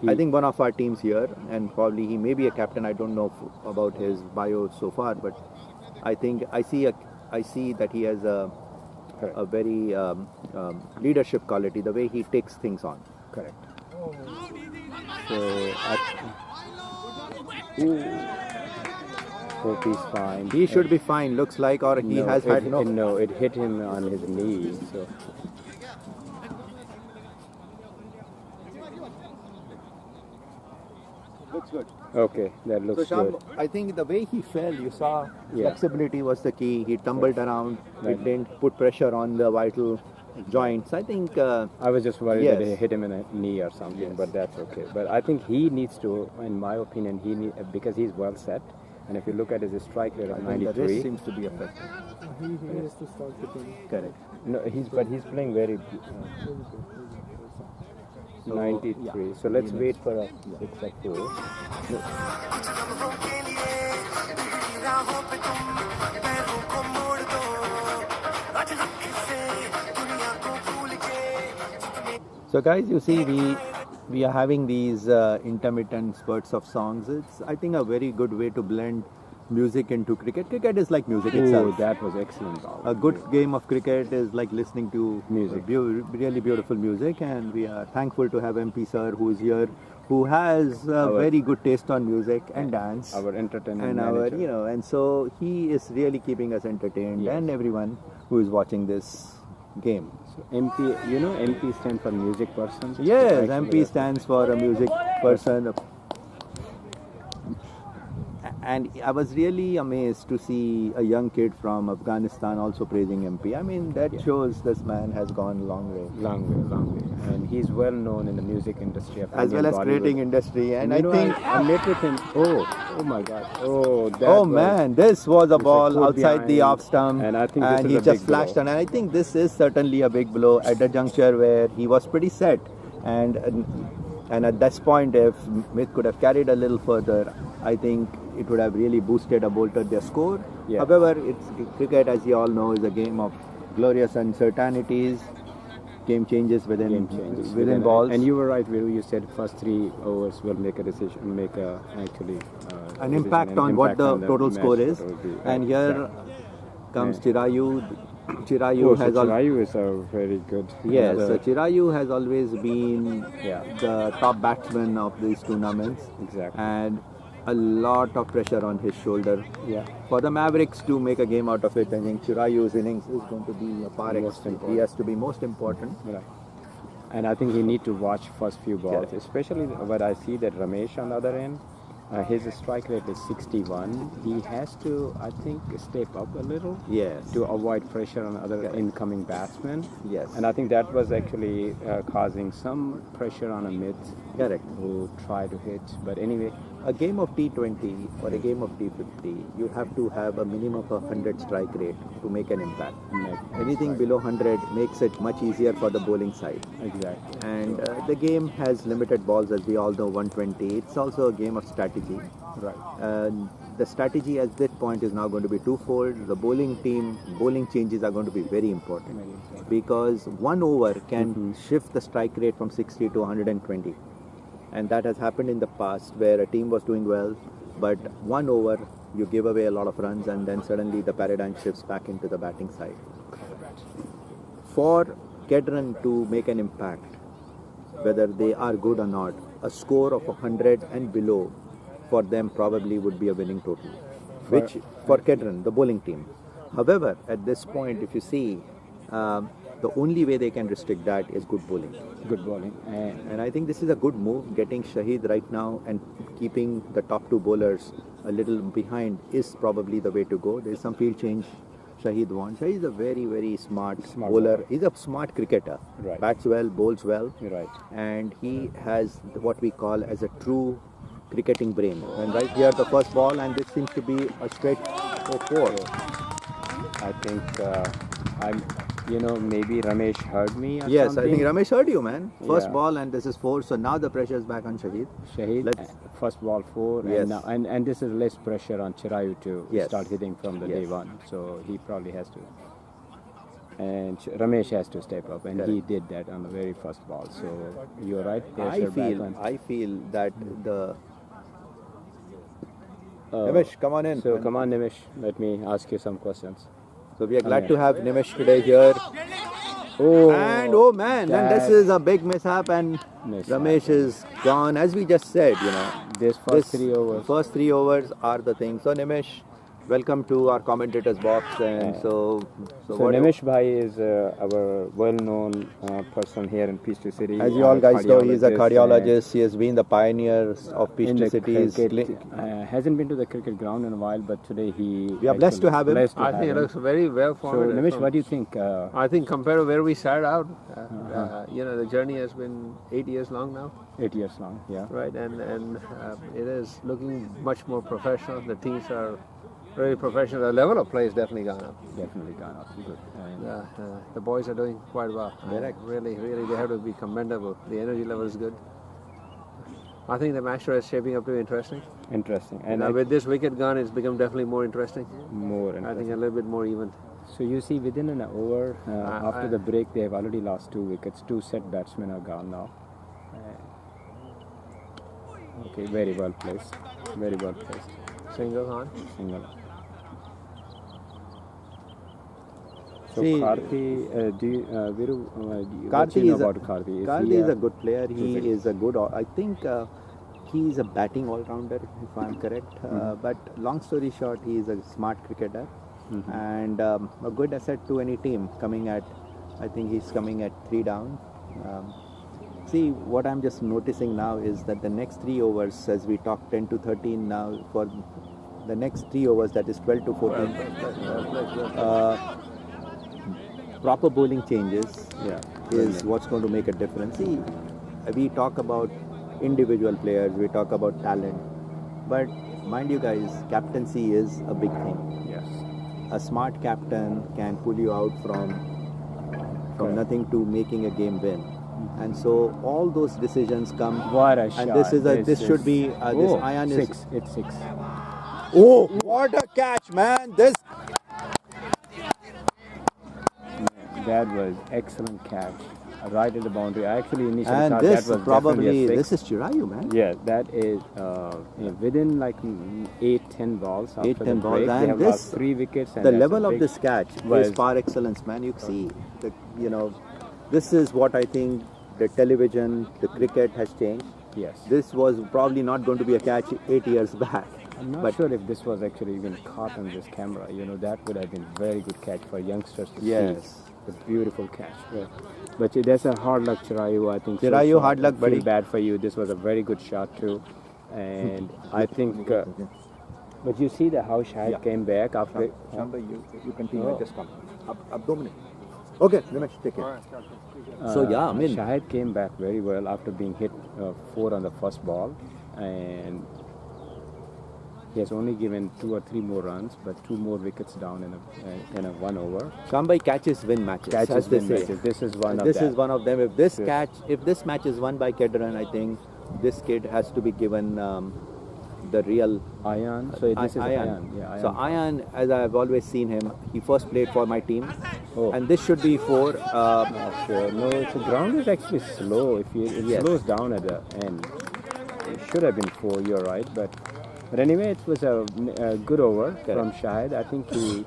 I think one of our teams here, and probably he may be a captain. I don't know about his bio so far, but I think I see that he has a very leadership quality, the way he takes things on. Correct. So hope he's fine. He should be fine, looks like, or he has had no. No, it hit him on his knee. So. Looks good. Okay, that looks So Sham, good. I think the way he fell, you saw, flexibility was the key. He tumbled around. It didn't put pressure on the vital joints. I think. I was just worried that he hit him in a knee or something, but that's okay. But I think he needs to, in my opinion, because he's well set. And if you look at his strike rate of 93, the wrist seems to be affected. He has to start hitting. Correct. No, he's playing very 93. So let's wait for a 6-4. So guys, you see, we are having these intermittent spurts of songs. It's, I think, a very good way to blend music into cricket. Cricket is like music itself. That was excellent. A good game of cricket is like listening to music, really beautiful music, and we are thankful to have MP sir, who is here, who has very good taste on music and dance. Our entertainment and manager. and so he is really keeping us entertained, and everyone who is watching this game. So MP, MP stands for music person. Yes, MP stands for a music person. And I was really amazed to see a young kid from Afghanistan also praising MP. I mean, that shows this man has gone a long way. Long way. And he's well known in the music industry. As well as creating industry. And I think... I met with him. Oh my God. Man, this was a ball outside the off stump. And I think he just flashed on. And I think this is certainly a big blow at a juncture where he was pretty set. And at this point, if Smith could have carried a little further, I think it would have really boosted or bolstered their score. Yeah. However, cricket, as you all know, is a game of glorious uncertainties. Game changes within balls. And you were right, Viru. You said first 3 overs will make a decision, an impact on what the total score is. And here comes Chirayu. Chirayu is a very good. Yes, Chirayu has always been the top batsman of these tournaments. Exactly. And a lot of pressure on his shoulder. Yeah. For the Mavericks to make a game out of it, I think Chirayu's innings is going to be a par excellence. He has to be most important. Right. And I think he need to watch first few balls, especially when I see that Ramesh on the other end. His strike rate is 61. He has to, I think, step up a little to avoid pressure on other incoming batsmen. Yes. And I think that was actually causing some pressure on Amit, who tried to hit. But anyway, a game of T20 or a game of T50, you have to have a minimum of 100 strike rate to make an impact. Anything below 100 makes it much easier for the bowling side. Exactly. And the game has limited balls, as we all know, 120. It's also a game of strategy. Right. The strategy at this point is now going to be twofold. The bowling changes are going to be very important because 1 over can shift the strike rate from 60 to 120. And that has happened in the past where a team was doing well, but 1 over you give away a lot of runs and then suddenly the paradigm shifts back into the batting side. For KEDRON to make an impact, whether they are good or not, a score of 100 and below for them probably would be a winning total, which for KEDRON, the bowling team. However, at this point, if you see, the only way they can restrict that is good bowling. Good bowling. And I think this is a good move. Getting Shahid right now and keeping the top 2 bowlers a little behind is probably the way to go. There is some field change Shahid wants. Shahid is a very, very smart bowler. He's a smart cricketer. Right. Bats well, bowls well. Right. And he has what we call as a true cricketing brain. And right here, the first ball, and this seems to be a straight 4. I think maybe Ramesh heard me or yes, something. I think Ramesh heard you, man. First ball, and this is 4. So now the pressure is back on Shahid. First ball 4. Yes. And this is less pressure on Chirayu to start hitting from the day 1. So he probably has to. And Ramesh has to step up, and he did that on the very first ball. So you're right. I feel that the Nimish, come on in. So come on, Nimish. Let me ask you some questions. So we are glad to have Nimish today here. Oh, And oh man, then this that is a big mishap, and mishap. Ramesh is gone. As we just said, you know, This first 3 overs. First 3 overs are the thing. So Nimesh, welcome to our commentators box. And so what Nimish Bhai is our well-known person here in Peachtree City. as you all guys know, he is a cardiologist, cardiologist. He has been the pioneer of in Peachtree the City's. cricket. Hasn't been to the cricket ground in a while, but today We are blessed to have him. I think it looks very well So, formed. Nimish, what do you think? I think compared to where we started out, you know, the journey has been 8 years long now, 8 years long, yeah. right? And it is looking much more professional. The teams are very professional. The level of play has definitely gone up. Definitely gone up. Good. And The boys are doing quite well. Correct. Really, they have to be commendable. The energy level is good. I think the match is shaping up to be interesting. interesting. And And with this wicket gone, it's become definitely more interesting. more I think interesting. a little bit more even. So you see, within an over, after I- the break, they have already lost 2 wickets. 2 set batsmen are gone now. Okay, very well placed. Very well placed. Single on. Single. So See, Karthi, do you, Viru, what Karthi do you know is about Karthi? Karthi he is a good player. He is a good. I think he is a batting all-rounder, if I'm correct. But long story short, he is a smart cricketer and a good asset to any team. I think he's coming at 3 down. See, what I'm just noticing now is that the next 3 overs, as we talk 10 to 13 now, for the next 3 overs, that is 12 to 14. Proper bowling changes is what's going to make a difference. See, we talk about individual players, we talk about talent, but mind you guys, captaincy is a big thing. Yes. A smart captain can pull you out from nothing to making a game win. And so all those decisions come. What a And shot. this should be this iron is 6. It's 6. Oh, what a catch, man! This That was excellent catch. Right at the boundary. I actually initially and thought this that was probably definitely a this 6. is Chirayu, man. Yeah, that is within like 8-10 balls. After 8-10 the balls, break, they and have this lost 3 wickets. And the that's a level of big- this catch was- is par excellence, man. You see, this is what I think the television, the cricket has changed. Yes. This was probably not going to be a catch 8 years back. I'm not but sure if this was actually even caught on this camera. That would have been very good catch for youngsters to Yes. see. A beautiful catch. But that's a hard luck, Chirayu. I think. Chirayu, so hard luck, feel buddy. bad for you. This was a very good shot too, and I think. But you see how Shahid came back after. Shamba, you continue. Just come. Up 2 minutes. Okay, Ramesh, take it. So yeah, I mean, Shahid came back very well after being hit 4 on the first ball, and he has only given 2 or 3 more runs, but 2 more wickets down in a 1 over. Shambai catches win matches. as Catches they win say. matches. This is one of This them. is one of them. If this match is won by KEDRON, I think this kid has to be given the real Ayan. So this is Ayan. Yeah, Ayan. So Ayan, as I've always seen him, he first played for my team, Oh. and this should be for. Sure. No, the ground is actually slow. It Yes. slows down at the end. It should have been 4. You're right, but anyway, it was a good over from Shahid. I think he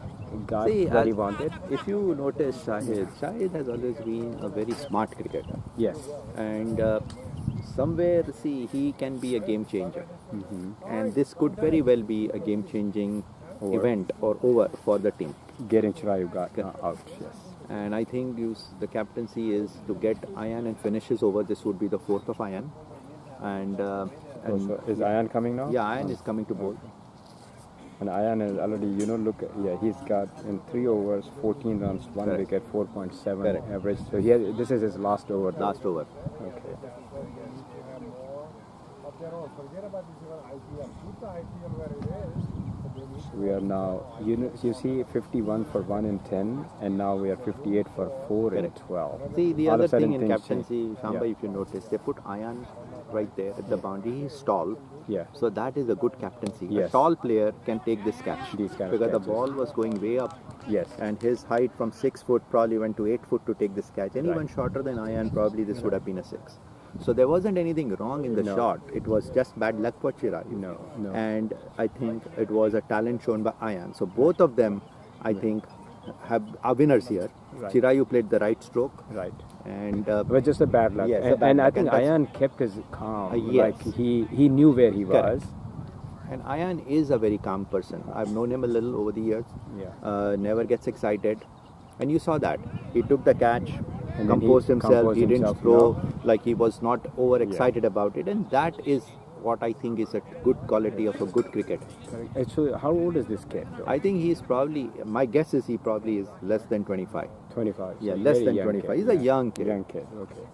got what he wanted. If you notice, Shahid has always been a very smart cricketer. Yes. And somewhere, see, he can be a game changer. And this could very well be a game changing event or over for the team. Getting Chirayu got out. Yes. And I think the captaincy is to get Ayan and finishes over. This would be the 4th of Ayan. And So is Ayan coming now? yeah, Ayan is coming to bowl. And Ayan is already, he's got in 3 overs, 14 runs, 1 Correct. wicket, 4.7 Correct. average. So this is his last over. Last over. Okay. So we are now, you see 51 for 1 in 10, and now we are 58 for 4 in 12. See, the All of other a sudden thing in things captaincy, change. Shamba, Yeah. if you notice, they put Ayan right there at the boundary. He's tall. Yeah. So that is a good captaincy. A Yes. tall player can take this catch. These kind of because the catches. ball was going way up. Yes. And his height from 6 foot probably went to 8 foot to take this catch. Anyone Right. shorter than Ayan, probably this would have been a 6. So there wasn't anything wrong in the No. shot. It was just bad luck for Chirayu. No. And I think it was a talent shown by Ayan. So both of them, I think, are winners here. Right. Chirayu played the right stroke. Right. And but just a bad luck. Yes, and I think Ayan kept his calm. Yes. Like he knew where he was. And Ayan is a very calm person. I've known him a little over the years. Yeah. Never gets excited. And you saw that. He took the catch, and composed himself. He didn't throw like he was not overexcited about it. And that is what I think is a good quality of a good cricket. So how old is this kid, though? I think he's probably, my guess is he probably is less than 25. 25. Yeah, so less than young 25. Kid. He's a young kid. Young kid, okay.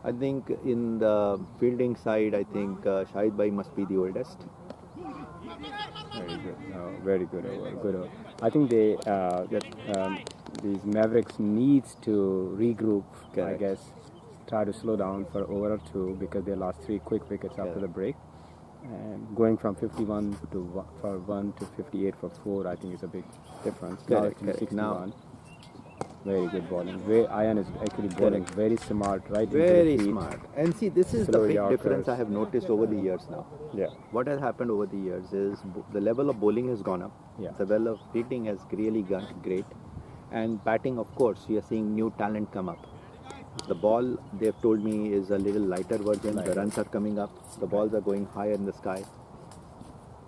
I think in the fielding side, I think Shahid Bhai must be the oldest. Very good. No, very good over. Good over. I think they these Mavericks needs to regroup. Correct. I guess try to slow down for over or two because they lost 3 quick wickets after the break. And going from 51 for 1 to 58 for 4, I think is a big difference. Correct. Now it's 61. Now, very good bowling. Ayan is actually bowling very smart, right? Very into the feet. smart. And see, this is Slow the big Yorkers. difference I have noticed over the years now. Yeah. What has happened over the years is the level of bowling has gone up. Yeah. The level of fielding has really gone great. And batting, of course, we are seeing new talent come up. The ball, they've told me, is a little lighter version. The runs are coming up. The balls are going higher in the sky.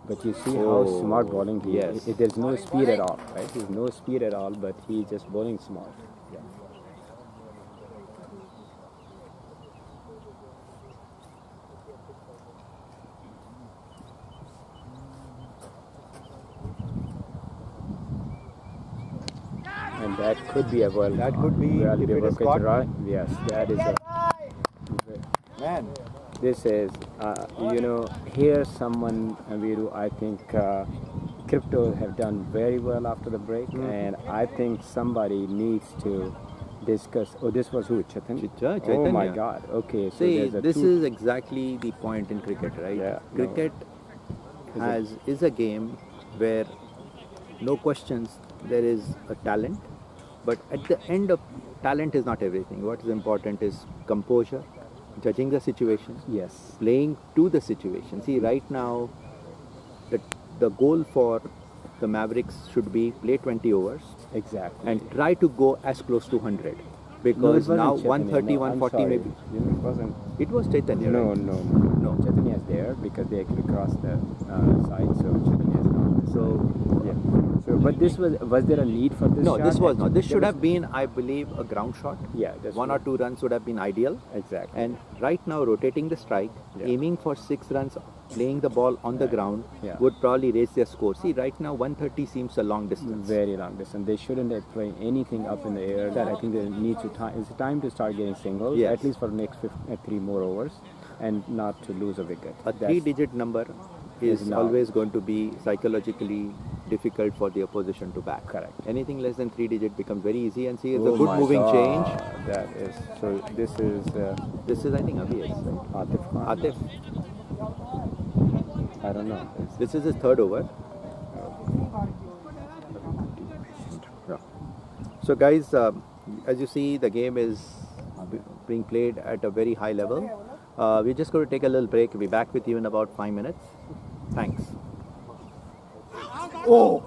But you see how smart bowling he is. Yes. There's no speed at all, right? There's no speed at all, but he's just bowling smart. Yeah. And that could be a world. That could be if it is caught. Yes, that is a man. This is, here someone, Viru, I think crypto have done very well after the break, and I think somebody needs to discuss. Oh, this was who? Chaitanya? Oh my God. Okay. So see, this is exactly the point in cricket, right? Yeah. Cricket is a game where no questions there is a talent, but at the end of talent is not everything. What is important is composure, judging the situation, yes, playing to the situation. See, right now, the goal for the Mavericks should be play 20 overs. Exactly. And try to go as close to 100. Because now 130, 140 maybe. It wasn't. It was Chaitanya. No, right? no. Chaitanya is there because they actually crossed the side, so Chaitanya is not. So, yeah. So, but this was there a need for this? No, shot? this was not. This should have been, I believe, a ground shot. Yeah, that's 1 or 2 runs would have been ideal. Exactly. And right now, rotating the strike, aiming for 6 runs, playing the ball on the ground would probably raise their score. See, right now 130 seems a long distance. Very long distance. They shouldn't have played anything up in the air. That I think they need to time. It's time to start getting singles, at least for the next 3 more overs, and not to lose a wicket. A 3-digit number is always going to be psychologically difficult for the opposition to back. Correct. Anything less than 3-digit becomes very easy, and see, it's a good moving change. That is so. This is I think Abhi is Atif Khan. Atif. I don't know. This is his 3rd over. So guys, as you see, the game is being played at a very high level. We're just going to take a little break. We'll be back with you in about 5 minutes. Thanks. Oh!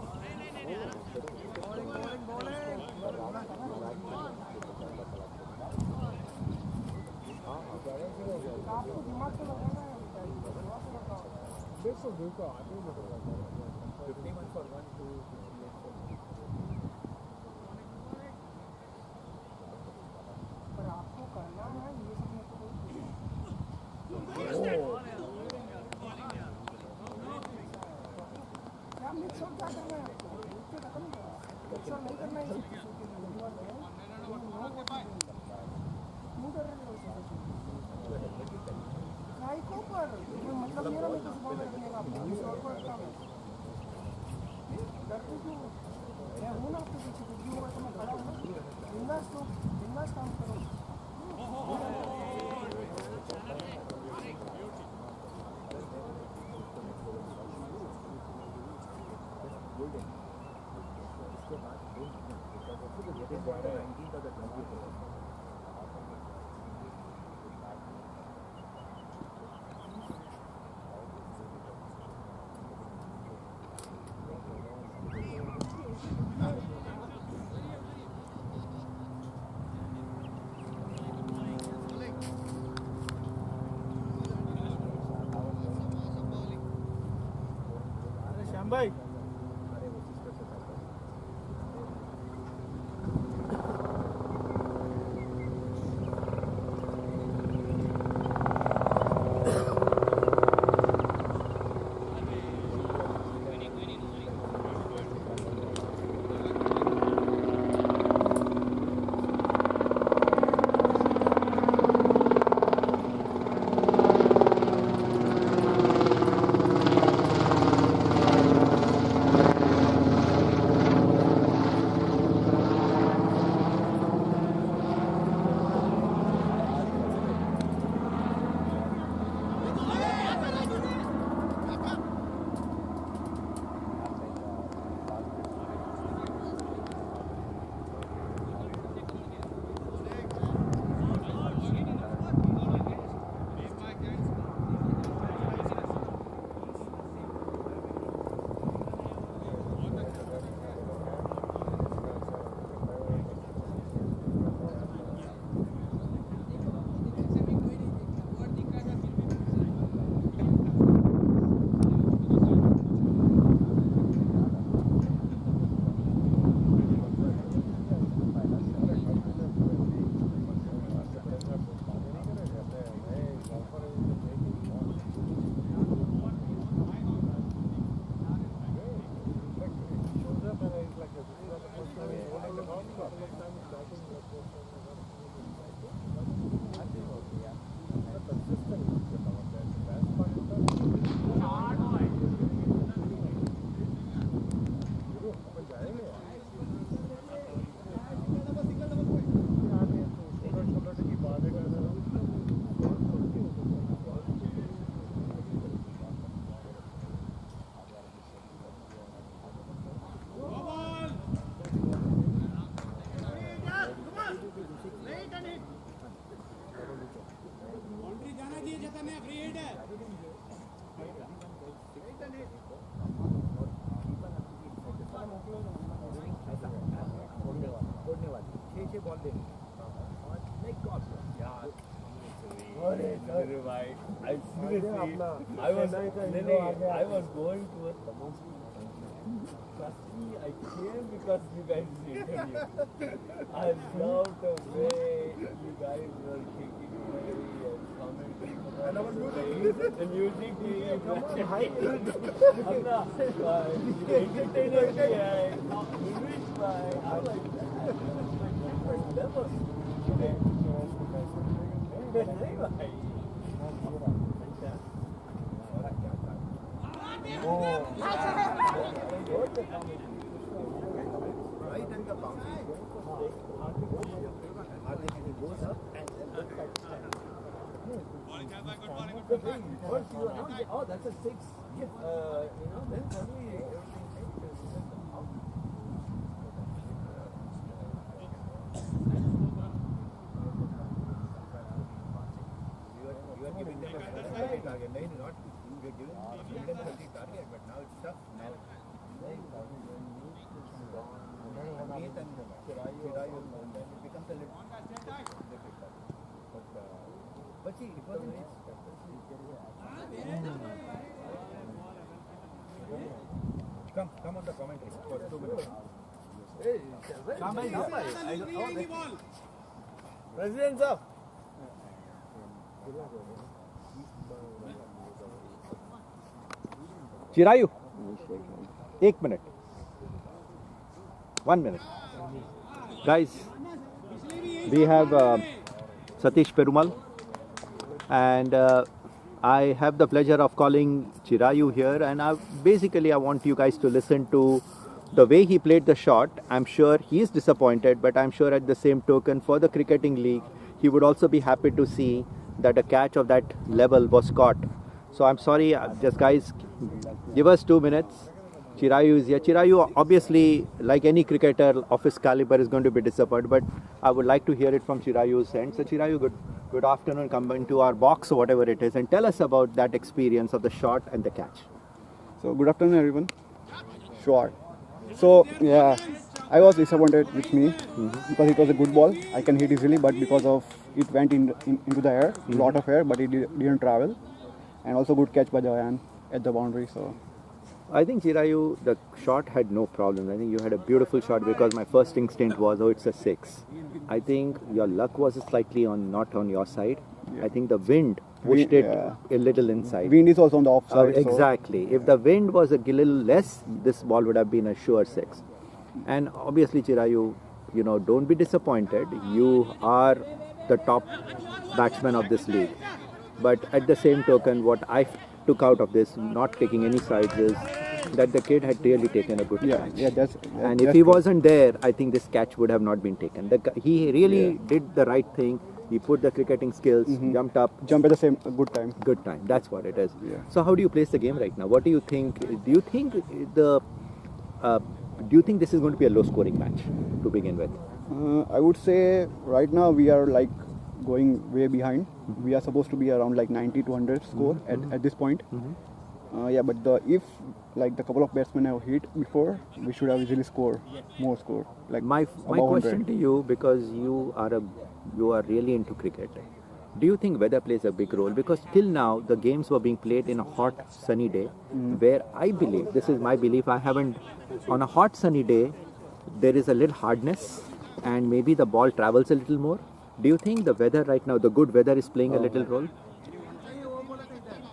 I was going towards the most. Trust me, I came because you guys treated me. I love the way you guys were kicking me and commenting. The music team. Right at the boundary. He goes up and then looks at oh, that's a 6. Then suddenly you are giving them a target. Not you were given them 30 target, but now it's tough. Now Meet and Chirayu, and then it becomes a little difficult. But see, it wasn't Come on the commentary for 2 minutes. President sir. Chirayu, 1 minute. 1 minute. Guys, we have Satish Perumal, and I have the pleasure of calling Chirayu here, and I want you guys to listen to the way he played the shot. I'm sure he is disappointed, but I'm sure at the same token for the cricketing league, he would also be happy to see that a catch of that level was caught. So I'm sorry, just guys, give us 2 minutes. Chirayu is here. Chirayu, obviously, like any cricketer of his caliber, is going to be disappointed, but I would like to hear it from Chirayu's end. So Chirayu, good afternoon. Come into our box or whatever it is and tell us about that experience of the shot and the catch. So good afternoon, everyone. Sure. So yeah, I was disappointed with me because it was a good ball. I can hit easily, but because of it went into the air, lot of air, but it didn't travel. And also good catch by Jayan at the boundary. So I think Chirayu, the shot had no problem. I think you had a beautiful shot because my first instinct was, oh, it's a 6. I think your luck was slightly not on your side. I think the wind pushed it a little inside. Wind is also on the offside. Exactly. If the wind was a little less, this ball would have been a sure 6. And obviously, Chirayu, don't be disappointed. You are the top batsman of this league. But at the same token, what I took out of this, not taking any sides, is that the kid had really taken a good catch. And if he wasn't there, I think this catch would have not been taken. He really did the right thing. He put the cricketing skills, jumped up. Jump at the same good time. Good time. That's what it is. So how do you place the game right now? What do you think? Do you think this is going to be a low-scoring match to begin with? I would say right now we are like going way behind. We are supposed to be around like 90 to 100 score at this point. But if like the couple of batsmen have hit before, we should have easily scored more score. Like my question to you, because you are really into cricket, do you think weather plays a big role? Because till now the games were being played in a hot sunny day, where I believe, this is my belief, on a hot sunny day there is a little hardness and maybe the ball travels a little more. Do you think the weather right now, the good weather, is playing a little role?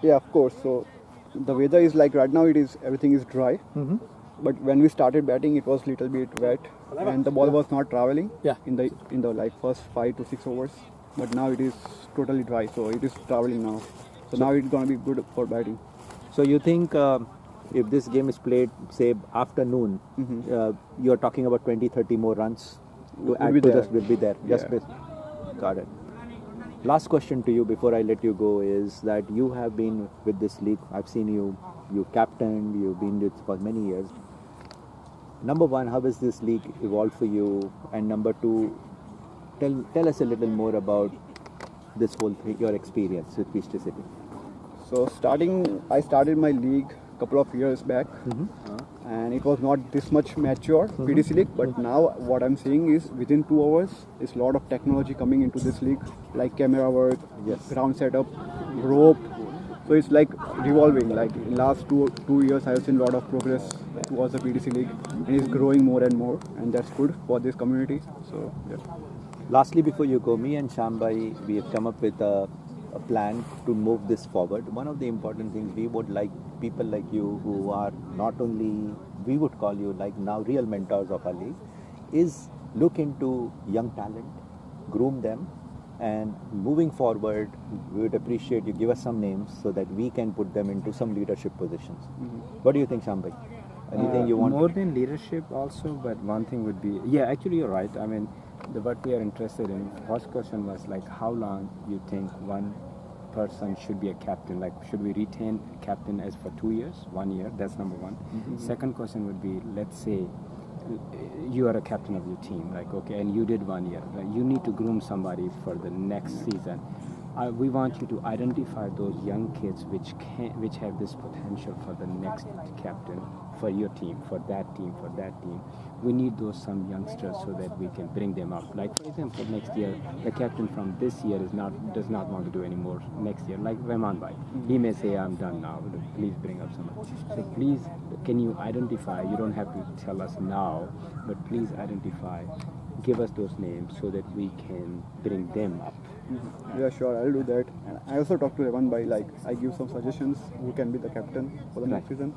Yeah, of course. So the weather is like right now everything is dry. But when we started batting, it was little bit wet and the ball was not traveling in the like first 5 to 6 overs. But now it is totally dry, so it is traveling now. So now it's gonna be good for batting. So you think if this game is played, say afternoon, you are talking about 20-30 more runs to add to this will be there. Got it. Last question to you before I let you go is that you have been with this league. I've seen you captained, you've been with for many years. Number one, how has this league evolved for you? And number two, tell us a little more about this whole thing, your experience with PTC City. So I started my league a couple of years back, and it was not this much mature PTC league. But now what I'm seeing is within 2 hours, is a lot of technology coming into this league, like camera work, ground setup, rope. So it's like revolving. Like in last two years, I've seen a lot of progress towards the PTC league, and it's growing more and more, and that's good for this community. So Lastly, before you go, me and Shambai, we have come up with a plan to move this forward. One of the important things we would like people like you, who are not only, we would call you like now real mentors of our league, is look into young talent, groom them, and moving forward, we would appreciate you give us some names so that we can put them into some leadership positions. What do you think, Shambai? Anything you want? More than leadership also, but one thing would be, actually you're right. I mean, what we are interested in, first question was like how long you think one person should be a captain, like should we retain captain as for 2 years, 1 year? That's number one. Second question would be, let's say you are a captain of your team, like okay, and you did 1 year, like, you need to groom somebody for the next season. We want you to identify those young kids which have this potential for the next captain, for your team, for that team, for that team. We need some youngsters so that we can bring them up. Like for example, next year, the captain from this year does not want to do any more next year. Like Rahman Bhai, he may say, I'm done now, please bring up someone. So please, can you identify, you don't have to tell us now, but please identify, give us those names so that we can bring them up. Yeah, sure, I'll do that. And I also talked to Rahman Bhai, like I give some suggestions who can be the captain for the next season.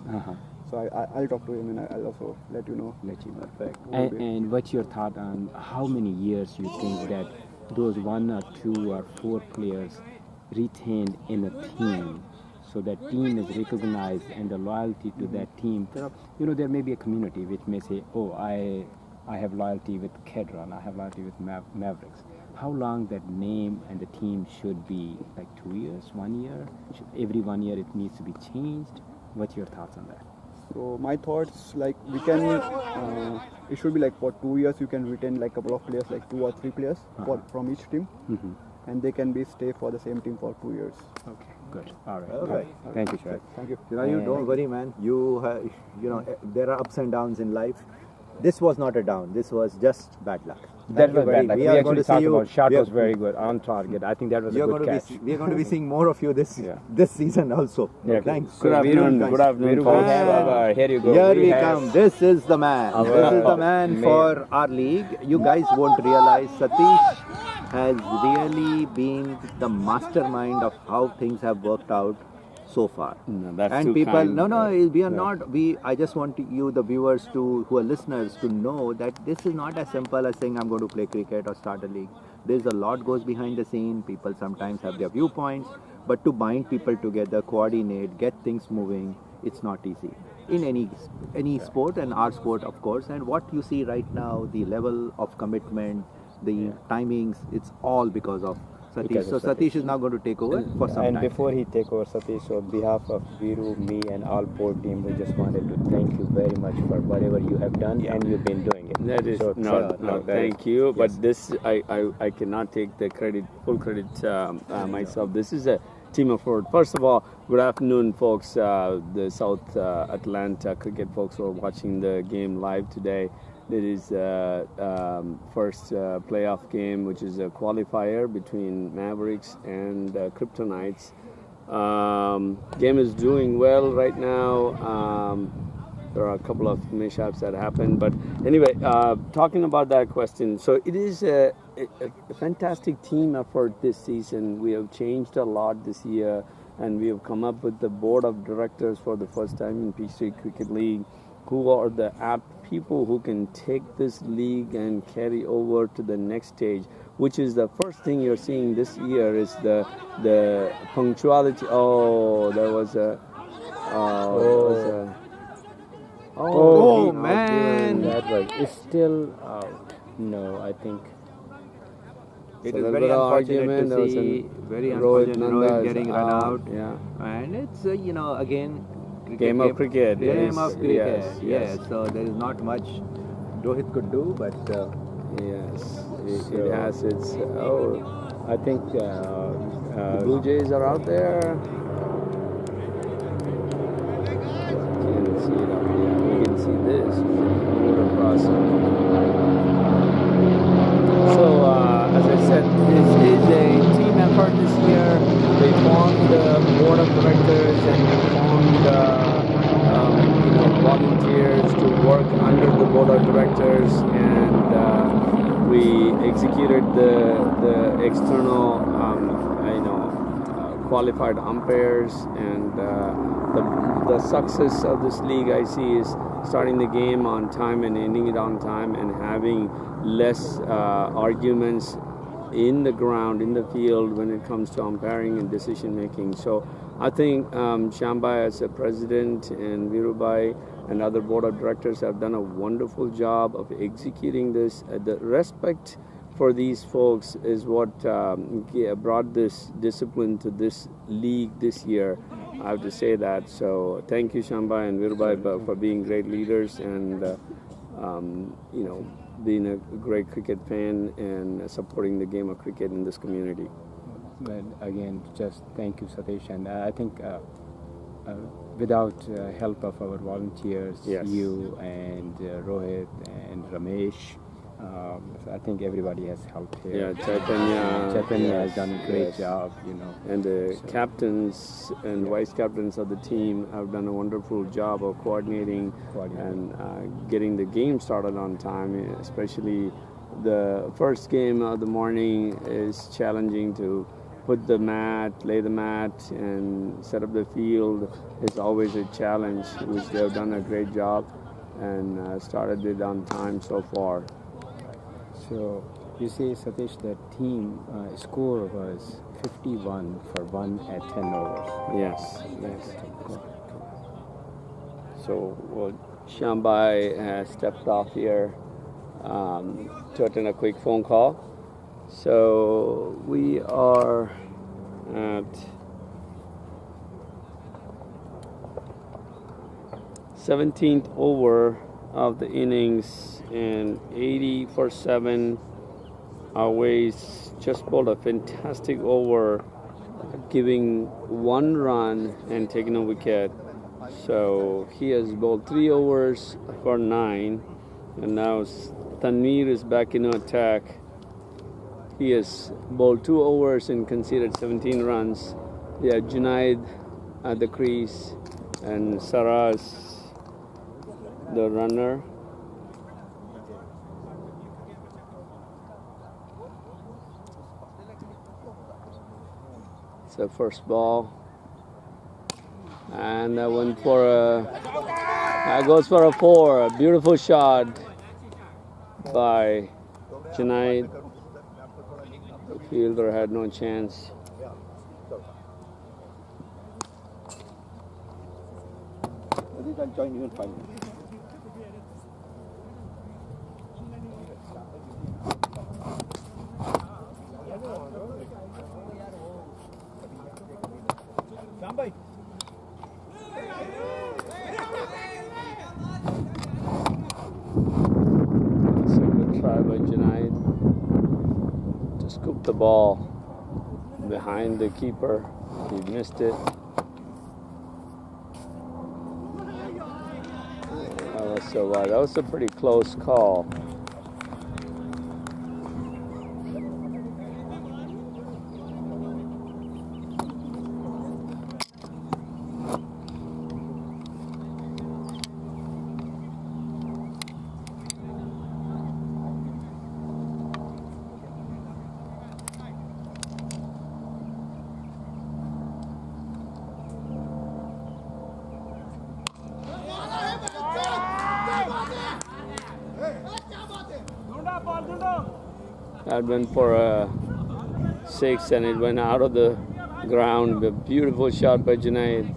So I'll talk to him and I'll also let you know. Perfect. And what's your thought on how many years you think that those 1 or 2 or 4 players retained in a team, so that team is recognized and the loyalty to that team? There may be a community which may say, oh, I have loyalty with KEDRON, I have loyalty with Mavericks. How long that name and the team should be? Like 2 years, 1 year? Every 1 year it needs to be changed? What's your thoughts on that? So my thoughts, like we can, it should be like for 2 years you can retain like a couple of players, like 2 or 3 players from each team, and they can stay for the same team for 2 years. Okay, good. All right. Thank you, Shahid. Thank you. You don't worry, man. There are ups and downs in life. this was not a down. This was just bad luck. That was bad. Like, we actually talked about shot we are- was very good on target. I think that was a You're good going catch. to be, we are going to be seeing more of you this season also. Yeah. Thanks. Good afternoon. Good afternoon, folks. Here you go. Here we have come. This is the man. This is the man for our league. You guys won't realize Satish has really been the mastermind of how things have worked out so far. No, that's And too people, kind. we are not. I just want you, the viewers, who are listeners, to know that this is not as simple as saying I'm going to play cricket or start a league. There's a lot goes behind the scene. People sometimes have their viewpoints, but to bind people together, coordinate, get things moving, it's not easy. In any sport, and our sport, of course. And what you see right now, the level of commitment, the timings, it's all because of Satish. Because So of Satish is now going to take over for some And time. before he take over, Satish, on behalf of Viru, me, and all board team, we just wanted to thank you very much for whatever you have done, and you've been doing it. That is thank you. But this, I cannot take the full credit myself. This is a team effort. First of all, good afternoon, folks. The South Atlanta cricket folks who are watching the game live today. It is first playoff game, which is a qualifier between Mavericks and KRYPTONITES. Game is doing well right now. There are a couple of mishaps that happened, but anyway, talking about that question, so it is a fantastic team effort this season. We have changed a lot this year, and we have come up with the board of directors for the first time in PTC Cricket League, who are the apt people who can take this league and carry over to the next stage, which is the first thing you're seeing this year is the punctuality. Oh, there was a Oh, man! That was it's still out. No, I think It So is there very was an unfortunate argument, there to was see, an very Rohit unfortunate Nanda Rohit is getting run out. Yeah. And it's, again, Game of cricket. Game of cricket, Yes, yes. So there is not much Rohit could do, but... yes, it has its... I think the Blue Jays are out there. You can see it up here. We can see this. Move across. So, as I said, this is a team effort this year. They formed the board of directors and they formed volunteers to work under the board of directors, and we executed the external qualified umpires, and the success of this league I see is starting the game on time and ending it on time, and having less arguments in the ground, in the field, when it comes to umpiring and decision making. So I think Shambai as a president and Virubai and other board of directors have done a wonderful job of executing this. The respect for these folks is what brought this discipline to this league this year. I have to say that. So thank you, Shambai and Virubai, for being great leaders and being a great cricket fan and supporting the game of cricket in this community. But again, just thank you, Satish. And I think without help of our volunteers, Yes. you and Rohit and Ramesh, I think everybody has helped here. Yeah, Chaitanya has done a great yes. job, And the captains and vice captains of the team have done a wonderful job of coordinating. And getting the game started on time, especially the first game of the morning is challenging to put the mat, lay the mat, and set up the field is always a challenge, which they have done a great job and started it on time so far. So you see, Satish, the team score was 51 for 1 at 10 overs. Yes. So Shambai has stepped off here to attend a quick phone call. So we are at 17th over of the innings, and 80 for 7. Always just bowled a fantastic over, giving 1 run and taking a wicket. So he has bowled 3 overs for 9, And now Tanvir is back in attack. He has bowled 2 overs and conceded 17 runs. Yeah, Junaid at the crease and Saraz the runner. It's the first ball. And that went for that goes for a 4. A beautiful shot by Junaid. The fielder had no chance. I think I'll join you in 5 minutes. Second try by Junaid to scoop the ball behind the keeper. He missed it. That was a pretty close call. That went for a 6 and it went out of the ground. A beautiful shot by Junaid.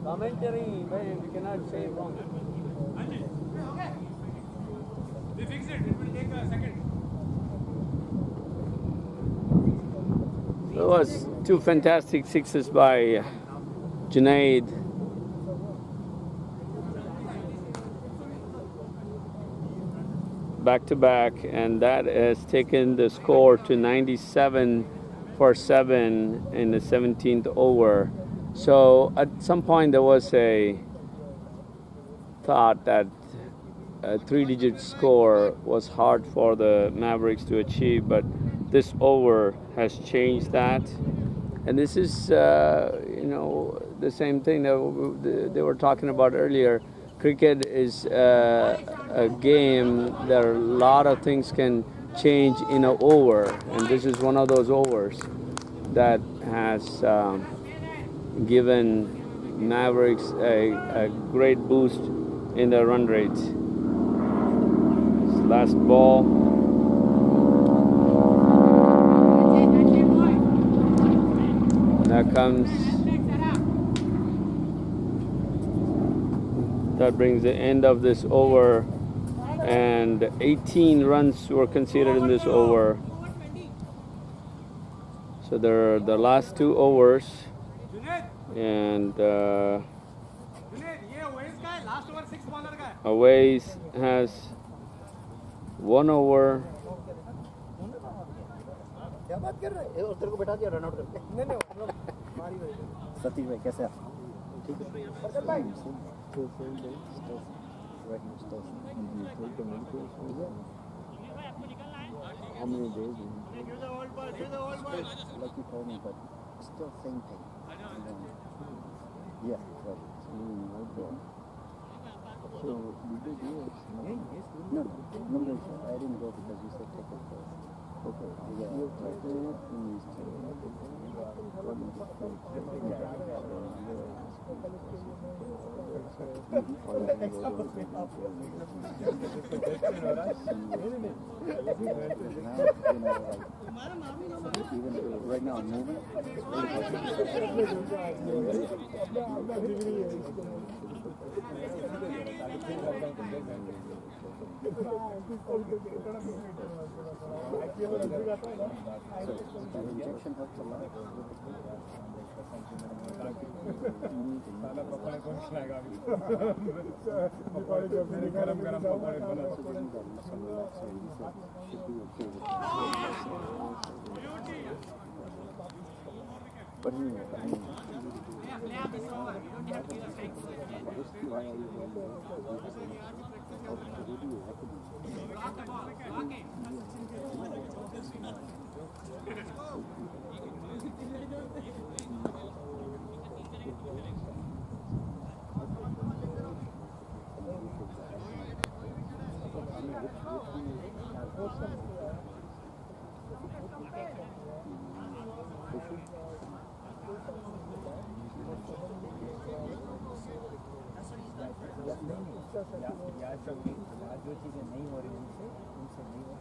Commentary, we cannot say wrong. We fix it. It will take a second. It was 2 fantastic sixes by Junaid. Back to back, and that has taken the score to 97 for 7 in the 17th over. So at some point there was a thought that a 3-digit score was hard for the Mavericks to achieve, but this over has changed that. And this is, the same thing that they were talking about earlier. Cricket is a game that a lot of things can change in an over, and this is one of those overs that has given Mavericks a great boost in their run rate. Last ball. That comes. That brings the end of this over and 18 runs were conceded in this over. So they're the last 2 overs, and Awais has 1 over. Satish भाई कैसे आप? ठीक है। How many days? Like you told me, but still same thing. Yeah, right. So did they do it? No, I didn't go because you said take it first. Okay. Yeah. You took it and you still. Even right now I'm moving. Injection helps a lot. But जो चीज़ें नहीं हो रही उनसे नहीं हो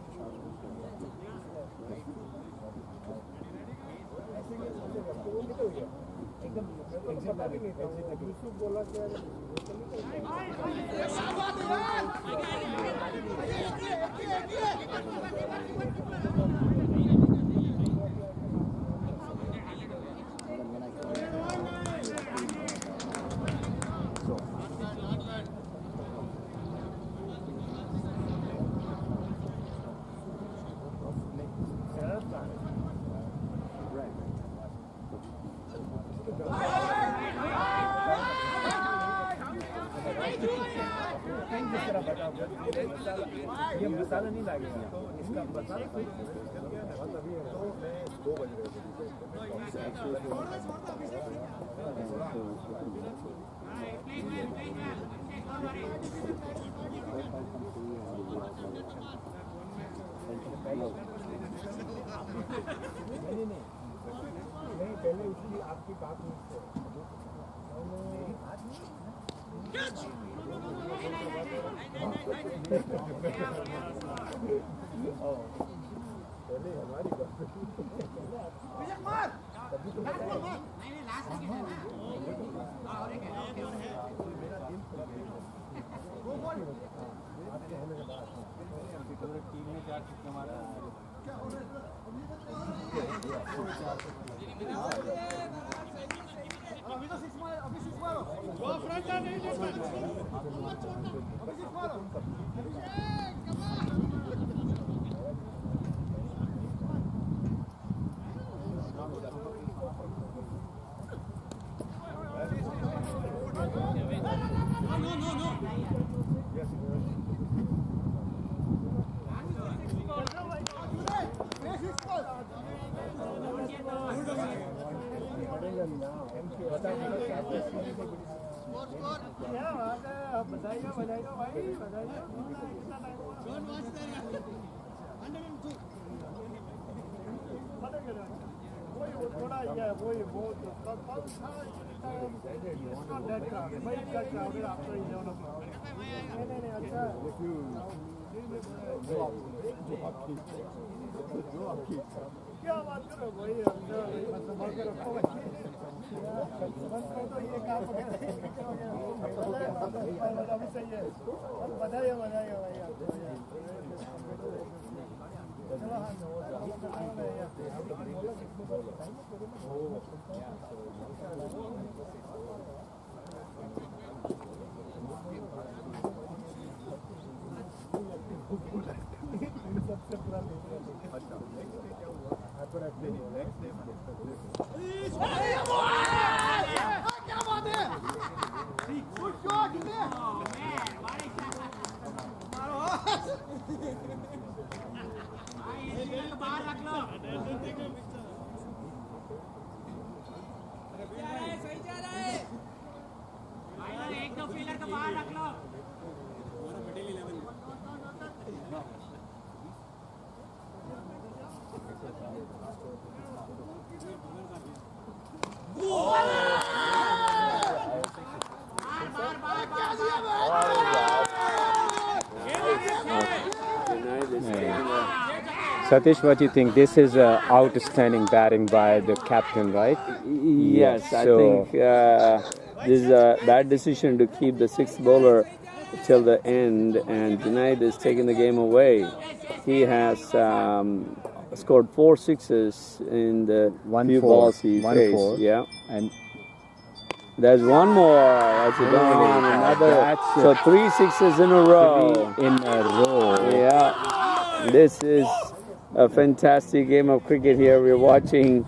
ये मसाला नहीं लगेगा इसका मसाला नहीं पहले इसलिए आपकी बात नहीं मेरी बात नहीं पहले हमारी टीम में जा चुके हमारा बताइएगा भाई बताइए थोड़ा ये वही बहुत अच्छा Satish, what do you think? This is outstanding batting by the captain, right? Yes, I think this is a bad decision to keep the sixth bowler till the end, and Junaid is taking the game away. He has scored 4 sixes in the few balls he faced. Yeah, and there's one more. That's a gone. Another. So 3 sixes in a row. Yeah, this is a fantastic game of cricket here. We're watching,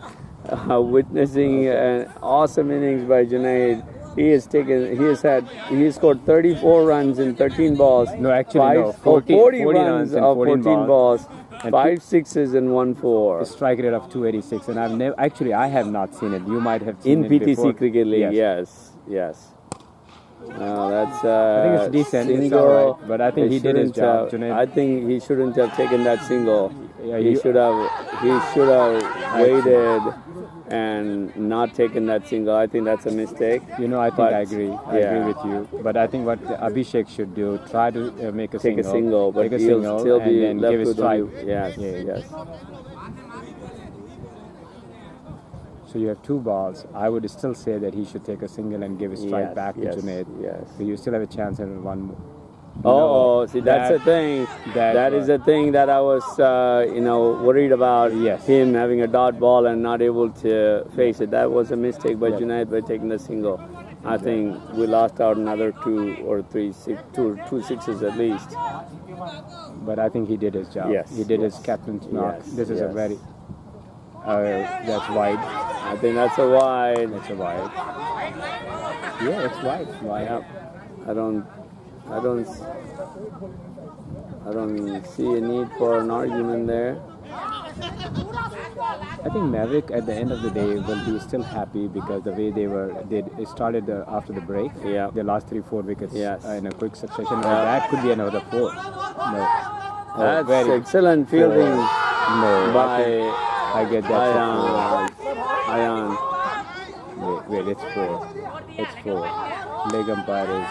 witnessing an awesome innings by Junaid. He has scored 34 runs in 13 balls. No, actually 40 runs in 14 balls. 5 sixes and 1 4. A strike rate of 286, and I have not seen it. You might have seen it in PTC before. Cricket League. Yes. That's I think it's decent. Single. It's all right, but I think he did his job. I think he shouldn't have taken that single. He should have waited and not taken that single. I think that's a mistake. I think I agree. I agree with you. But I think what Abhishek should do, try to make a single. But he'll still be and then give a strike. Yes. So you have 2 balls. I would still say that he should take a single and give a strike back to Junaid. Yes. So you still have a chance in one. See, that's the thing. That is the thing that I was, worried about. Him having a dot ball and not able to face it. That was a mistake by Junaid by taking the single. I think we lost out another 2 or 3 two sixes at least. But I think he did his job. Yes. He did his captain's knock. This is a very. That's wide. I think that's a wide. That's a wide. Yeah, it's wide. Yeah. I don't see a need for an argument there. I think Maverick at the end of the day will be still happy because the way they started after the break. Yeah. They lost 3-4 wickets in a quick succession. Yeah. That could be another 4. No. That's excellent fielding by I get that. Ayan. Wait, it's 4. It's 4. Leg umpire is.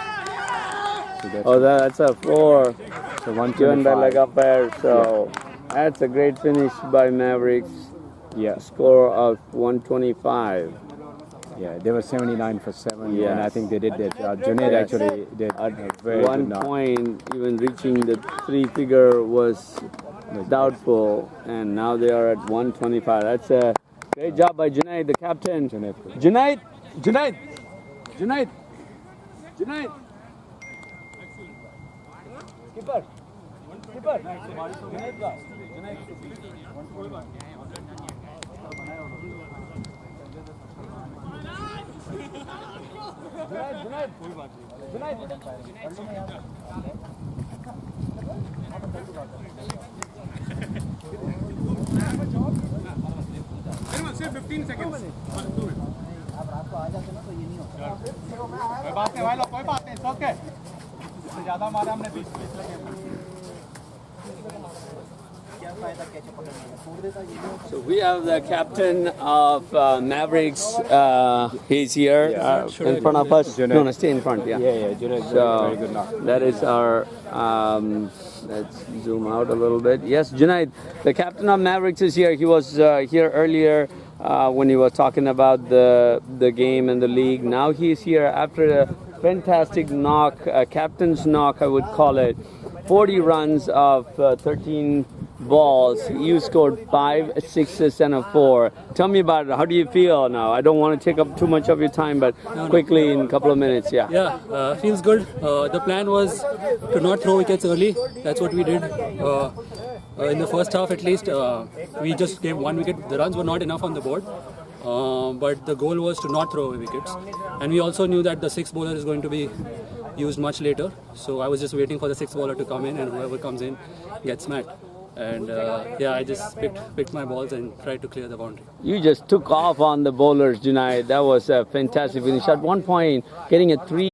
So that's a 4. So 1 given by leg umpire. So that's a great finish by Mavericks. Yeah. Score of 125. Yeah, they were 79 for 7. Yes. And I think they did that. Junaid actually did at very one good point, even reaching the 3-figure was doubtful, and now they are at 125. That's a great job by Junaid, the captain. Junaid. Skipper. Say 15 seconds. कोई बात नहीं भाई लोग, कोई बात नहीं, okay. ज़्यादा मारा हमने 20 लगे। So we have the captain of Mavericks. He's here in front of us. Junaid. No, stay in front. Yeah. Junaid, So very good knock. that is our. Let's zoom out a little bit. Yes, Junaid, the captain of Mavericks is here. He was here earlier when he was talking about the game and the league. Now he's here after a fantastic knock, captain's knock, I would call it. 40 runs of 13 balls. You scored 5 6s and a 4. Tell me about it. How do you feel now? I don't want to take up too much of your time, but quickly in a couple of minutes. Yeah. Yeah, feels good. The plan was to not throw wickets early. That's what we did. In the first half, at least, we just gave 1 wicket. The runs were not enough on the board. But the goal was to not throw away wickets. And we also knew that the 6th bowler is going to be used much later. So I was just waiting for the 6th bowler to come in, and whoever comes in gets smacked. And yeah, I just picked my balls and tried to clear the boundary. You just took off on the bowlers, Junaid. That was a fantastic finish. At one point, getting a 3.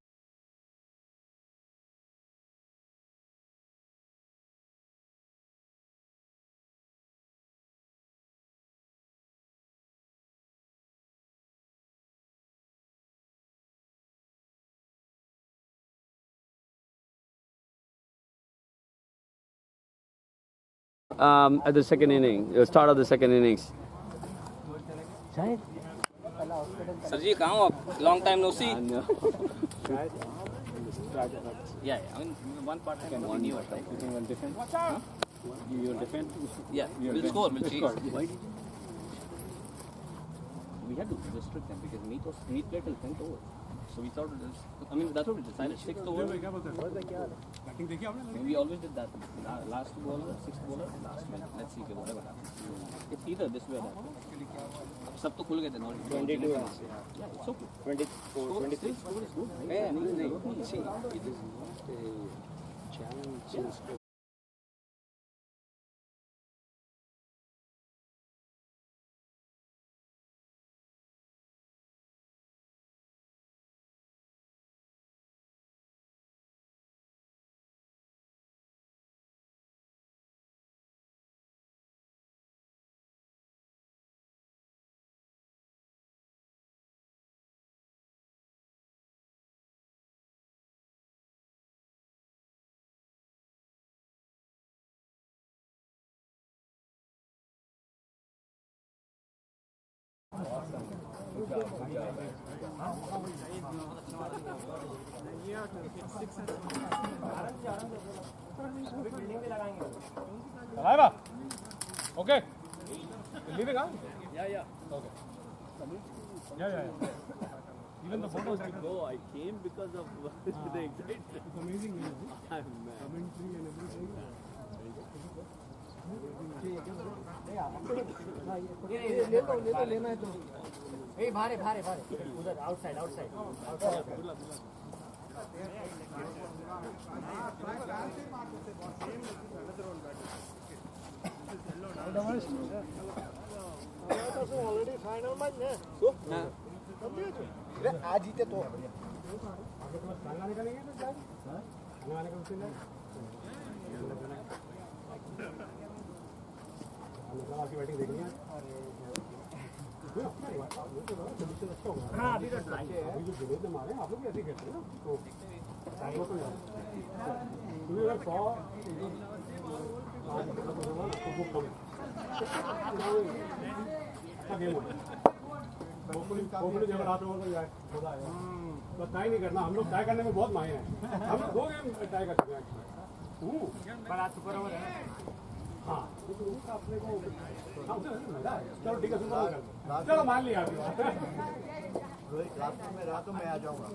At the second inning, the start of the second innings. Sir ji, kahan ho aap? Long time no see. Yeah, I mean one part I can one you right. You can defend. Huh? You defend. Yeah, we'll score. We'll chase. Why did we had to restrict them because meat play till 10th over. So we thought it is. I mean that's what we decided. 6th over. We always did that. Last bowler, 6th bowler, last man. Let's see whatever happens. It's either this way or that. सब तो खुल गए थे ना 22 yeah it's okay 24 23 score is good नहीं see it is not a challenge Okay. Leaving out? Yeah. Okay. Yeah. Even the photos to go. I came because of the excitement. It's amazing. I'm mad. Commentary and everything. लेना है तो ए भारे उधर outside already final match है आज जीते तो आपकी बैटिंग देखनी है हाँ अभी जो जुनेद ने मारे आप लोग भी ऐसे ही खेलते हैं ना तो तुम्हें अगर 100 अच्छा गेम रात हो तो ट्राई नहीं करना हम लोग ट्राई करने में बहुत माहिर हैं हम 2 गेम ट्राई कर सकते हैं सुपर ओवर है हाँ अपने को चलो ठीक है चलो मान लिया रातों में आ जाऊंगा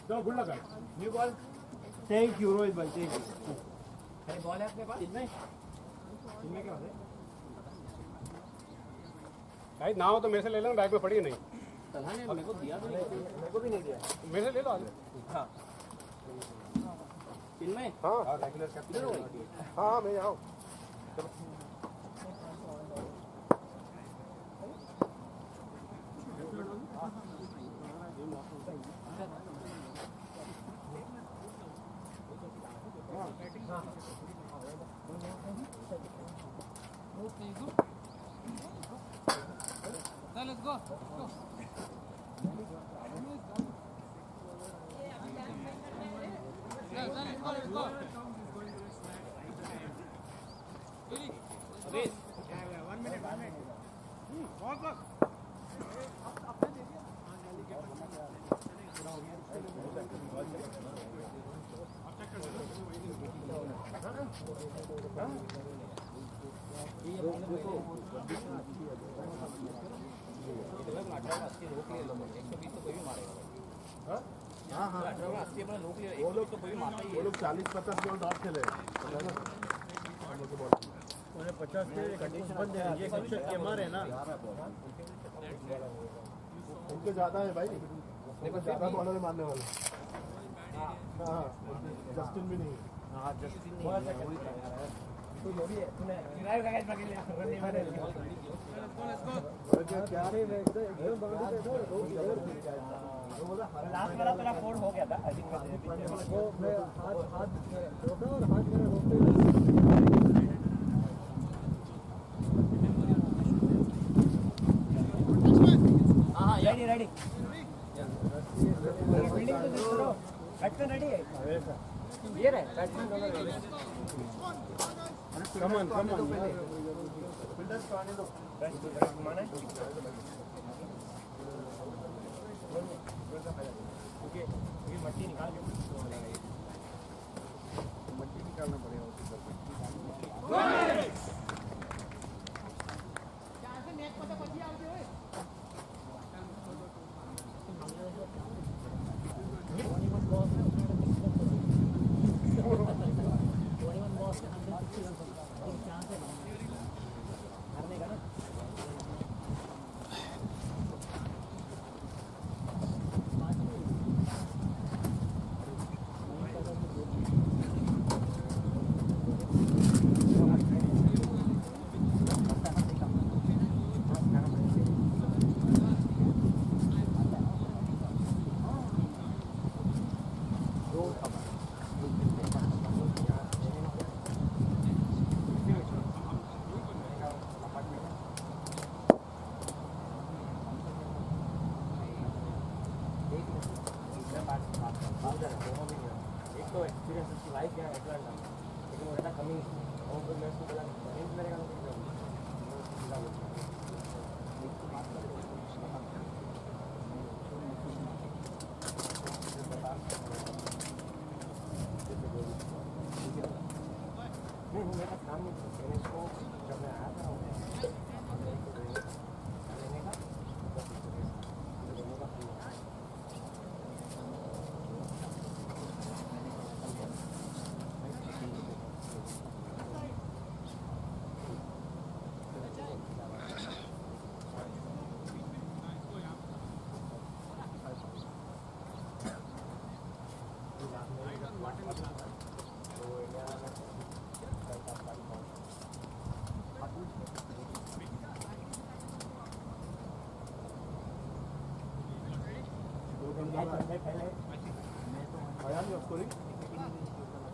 चलो good luck new ball thank you Rohit भाई थैंक यू अरे बॉल है अपने पास इनमें क्या है भाई ना हो तो मेरे से ले लेना बैग में पड़ी नहीं तलहा ने मेरे को दिया तो मेरे को भी नहीं दिया मेरे से ले लो हाँ इनमें हाँ रेगुलर कैप्टन हाँ मैं आओ Let's go. वो लोग 40-50 बॉल डॉट खेले 50 के कंडीशन बंद है ये कंडीशन के मारे ना उनके ज्यादा है भाई देखो ज्यादा बॉलर मारने वाले हां जस्टिन भी नहीं हां जस्टिन नहीं तो जो भी है तूने ड्राइव का कैच पकड़ लिया रन नहीं मारे क्या रे मैं एकदम बाउंड्री पे था लास्ट वाला तेरा फोर हो गया था आई थिंक वो मैं हाथ रोका और हाथ मेरा रोकते हां रेडी रेडी फील्डिंग तो करो बैट्समैन रेडी है ये रहे बैट्समैन दोनों रेडी कम ऑन फील्डर्स को आने दो माने ओके ये मट्टी निकाल दो मट्टी निकालना पड़ेगा उसके ऊपर से नेट पता पची आवते होय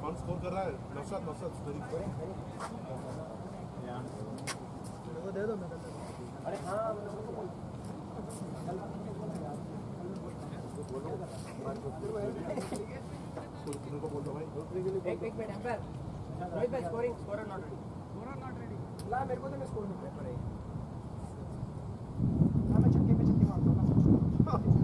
कौन स्कोर कर रहा है नौशाद स्कोरिंग वो दे दो मैं अरे हाँ को बोल दो भाई एक मिनट एम्पायर रोहित भाई स्कोरिंग स्कोरर नॉट रेडी ला मेरे को तो मैं स्कोर नहीं कर पा रही हां मैं छक्के पे छक्के मारता हूं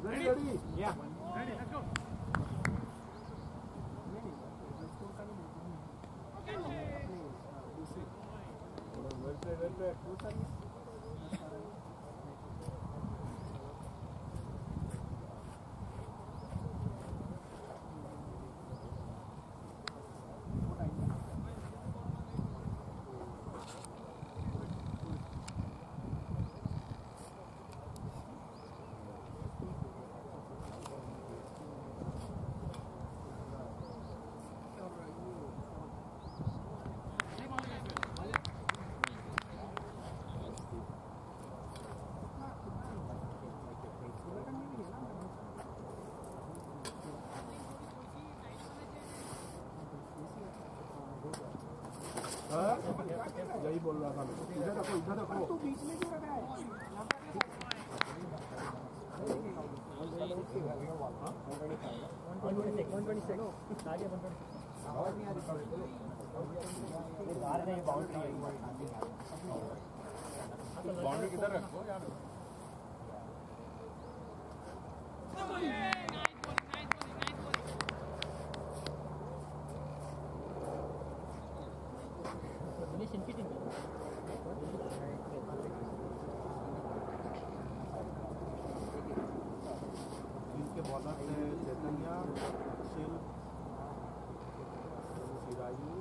Ready. Yeah. Ready, let's go. Well played. वही बोल रहा था मैं, इधर रखो इधर रखो। तू बीच में क्यों रखा है? बाउंड्री किधर रखो यार। इनके बॉलर थे चैतन्य, अक्षिल, सिराजू,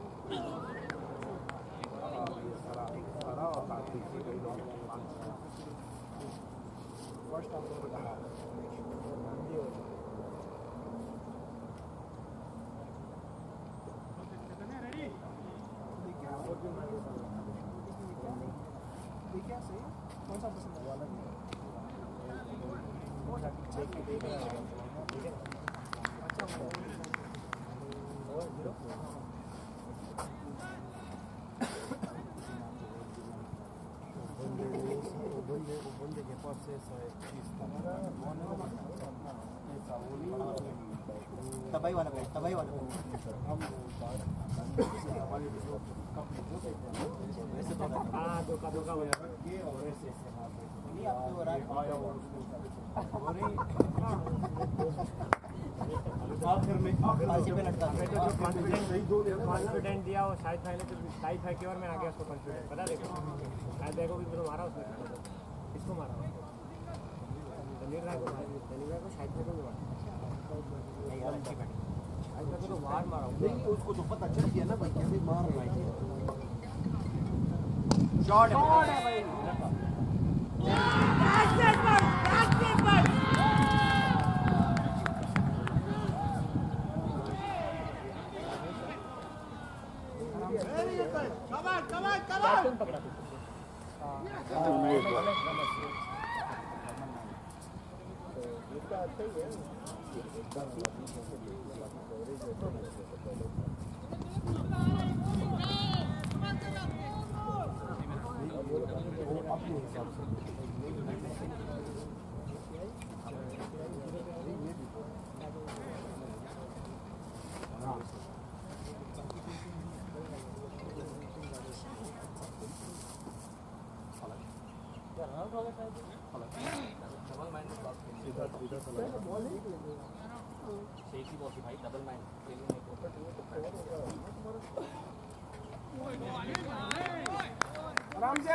ये सारा और कार्तिक से कई लोग फर्स्ट आप लोगों को क्या सही कौन सा पसंद वाला तबाई वाला बैठ तबाई वाला कॉन्फिडेंट दिया वो शायद टाइप है कि और मैं आ गया उसको कॉन्फिडेंट पता देखो शायद देखो कि तो मारा उसने इसको मारा तनीर राय को शायद को मारा नहीं यार अच्छी बैटिंग शायद को तो वार मारा नहीं उसको तो पता चल गया ना भाई कैसे मार रहा है शॉट है भाई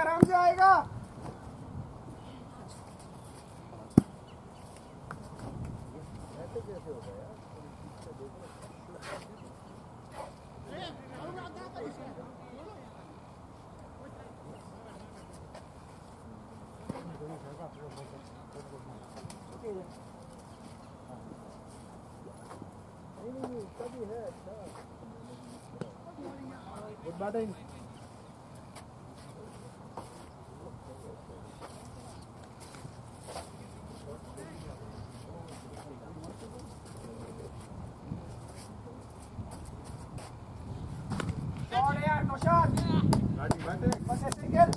आराम से आएगा good batting no shot. Bas é single.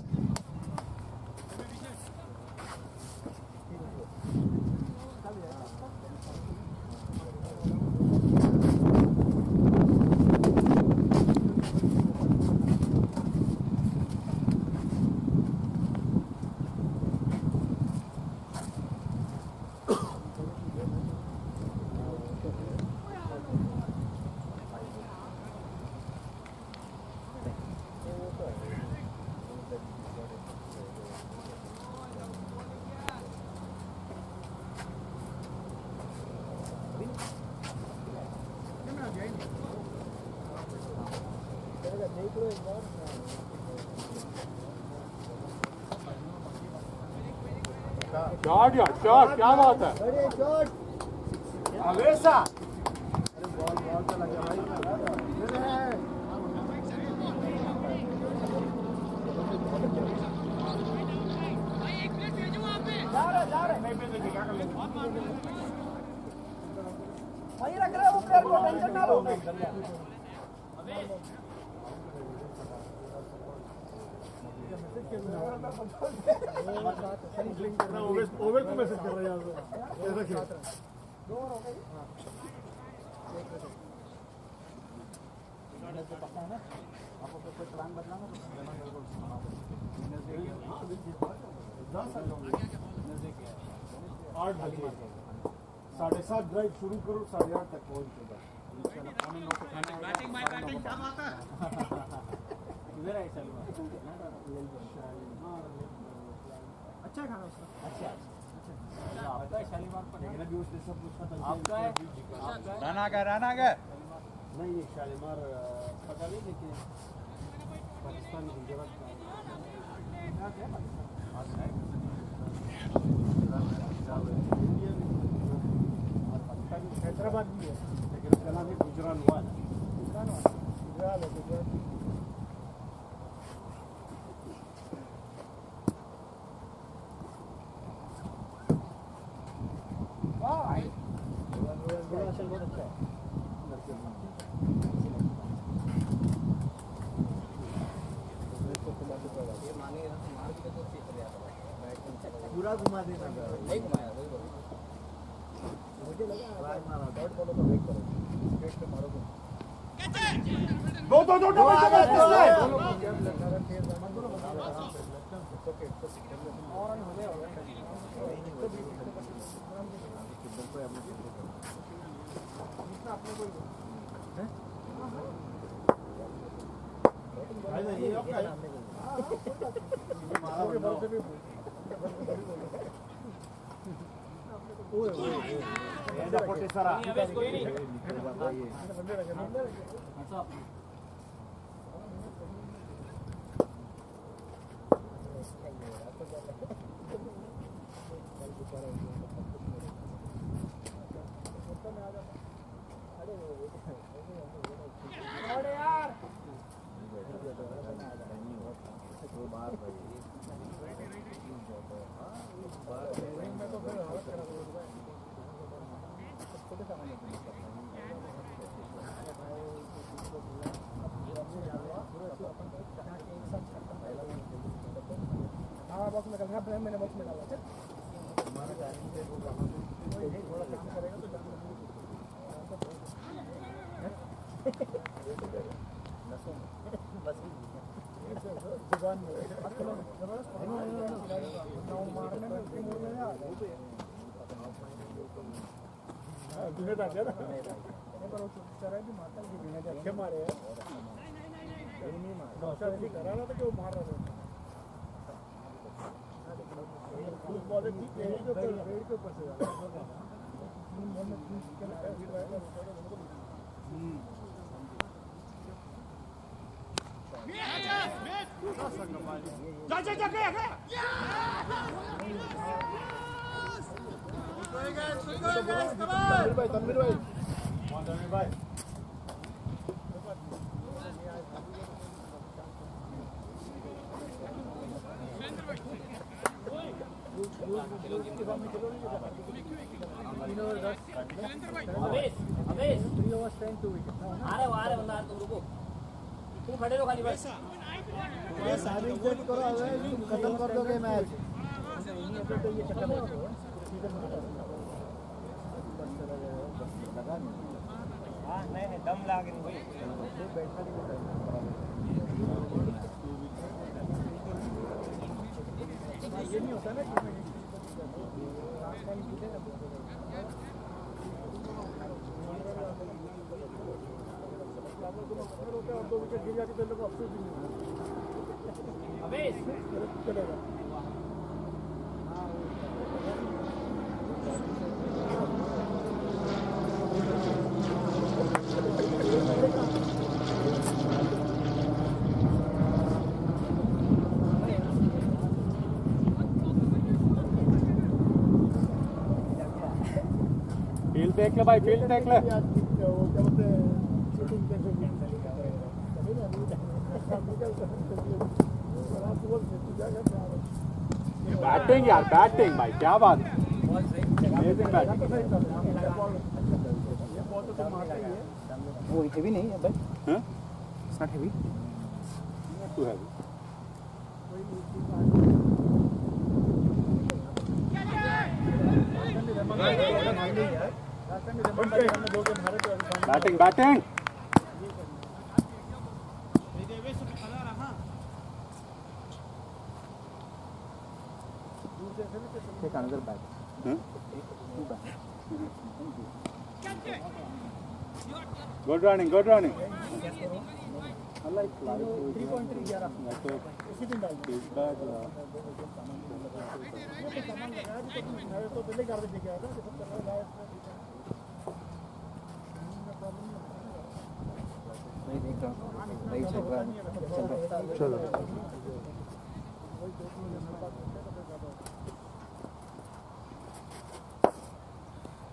Shot यार शॉट क्या बात है अवेसा बॉल चला गया भाई जा रहे नहीं पे क्या कर ले वहीं रख रहे हो प्लेयर को टेंशन ना लो ओवर को मैसेज कर रहा है ऐसा खेल आठ बजे 7:30 ड्राइव शुरू करो 8:30 तक पहुंच जाओ इधर है चलो अच्छा खाना उसका अच्छा आपका है शालीमार पर लेकिन अभी उसने सब कुछ खत्म आपका है राना का नहीं ये शालीमार पता नहीं लेकिन पाकिस्तान की जरूरत हैदराबाद भी है लेकिन उसका नाम है गुजरात वाला बहुत अच्छा है पूरा घुमा देना नहीं घुमाया मुझे लगा डॉट बॉल को ब्रेक करो स्ट्रेट पे मारो दो और हमें अपने को बॉक्स में करना है मैंने बॉक्स में डाला अच्छा हमारा टाइमिंग पे वो थोड़ा सा करेगा तो बस जुबान में मारने में दुनिया था ना पर वो चरा भी मारता है दुनिया के अच्छे मारे हैं नहीं मारा भी करा रहा था कि वो मार रहा था बॉल ठीक है जो रेड के ऊपर से तीन बॉल में तीन विकेट आया फिर तनवीर भाई तुम खड़े रहो खाली बस सारी इज्जत करो खत्म कर दोगे मैच ये खत्म हाँ नहीं दम लाग रही ये नहीं होता ना और 2 विकेट गिर जाती तो लोग अफसोस भी नहीं चलेगा फील्ड देख ले भाई फील्ड देख ले बैटिंग यार बैटिंग भाई क्या बात है अमेजिंग बैटिंग वो हेवी नहीं है भाई हैं it's not heavy too heavy batting Take another bat. Two bats. Good running I like 3.3 11 इसी दिन डाल दो बैट तो पहले कर दे क्या था सब कर रहा है नहीं देख रहा नहीं चल रहा चलो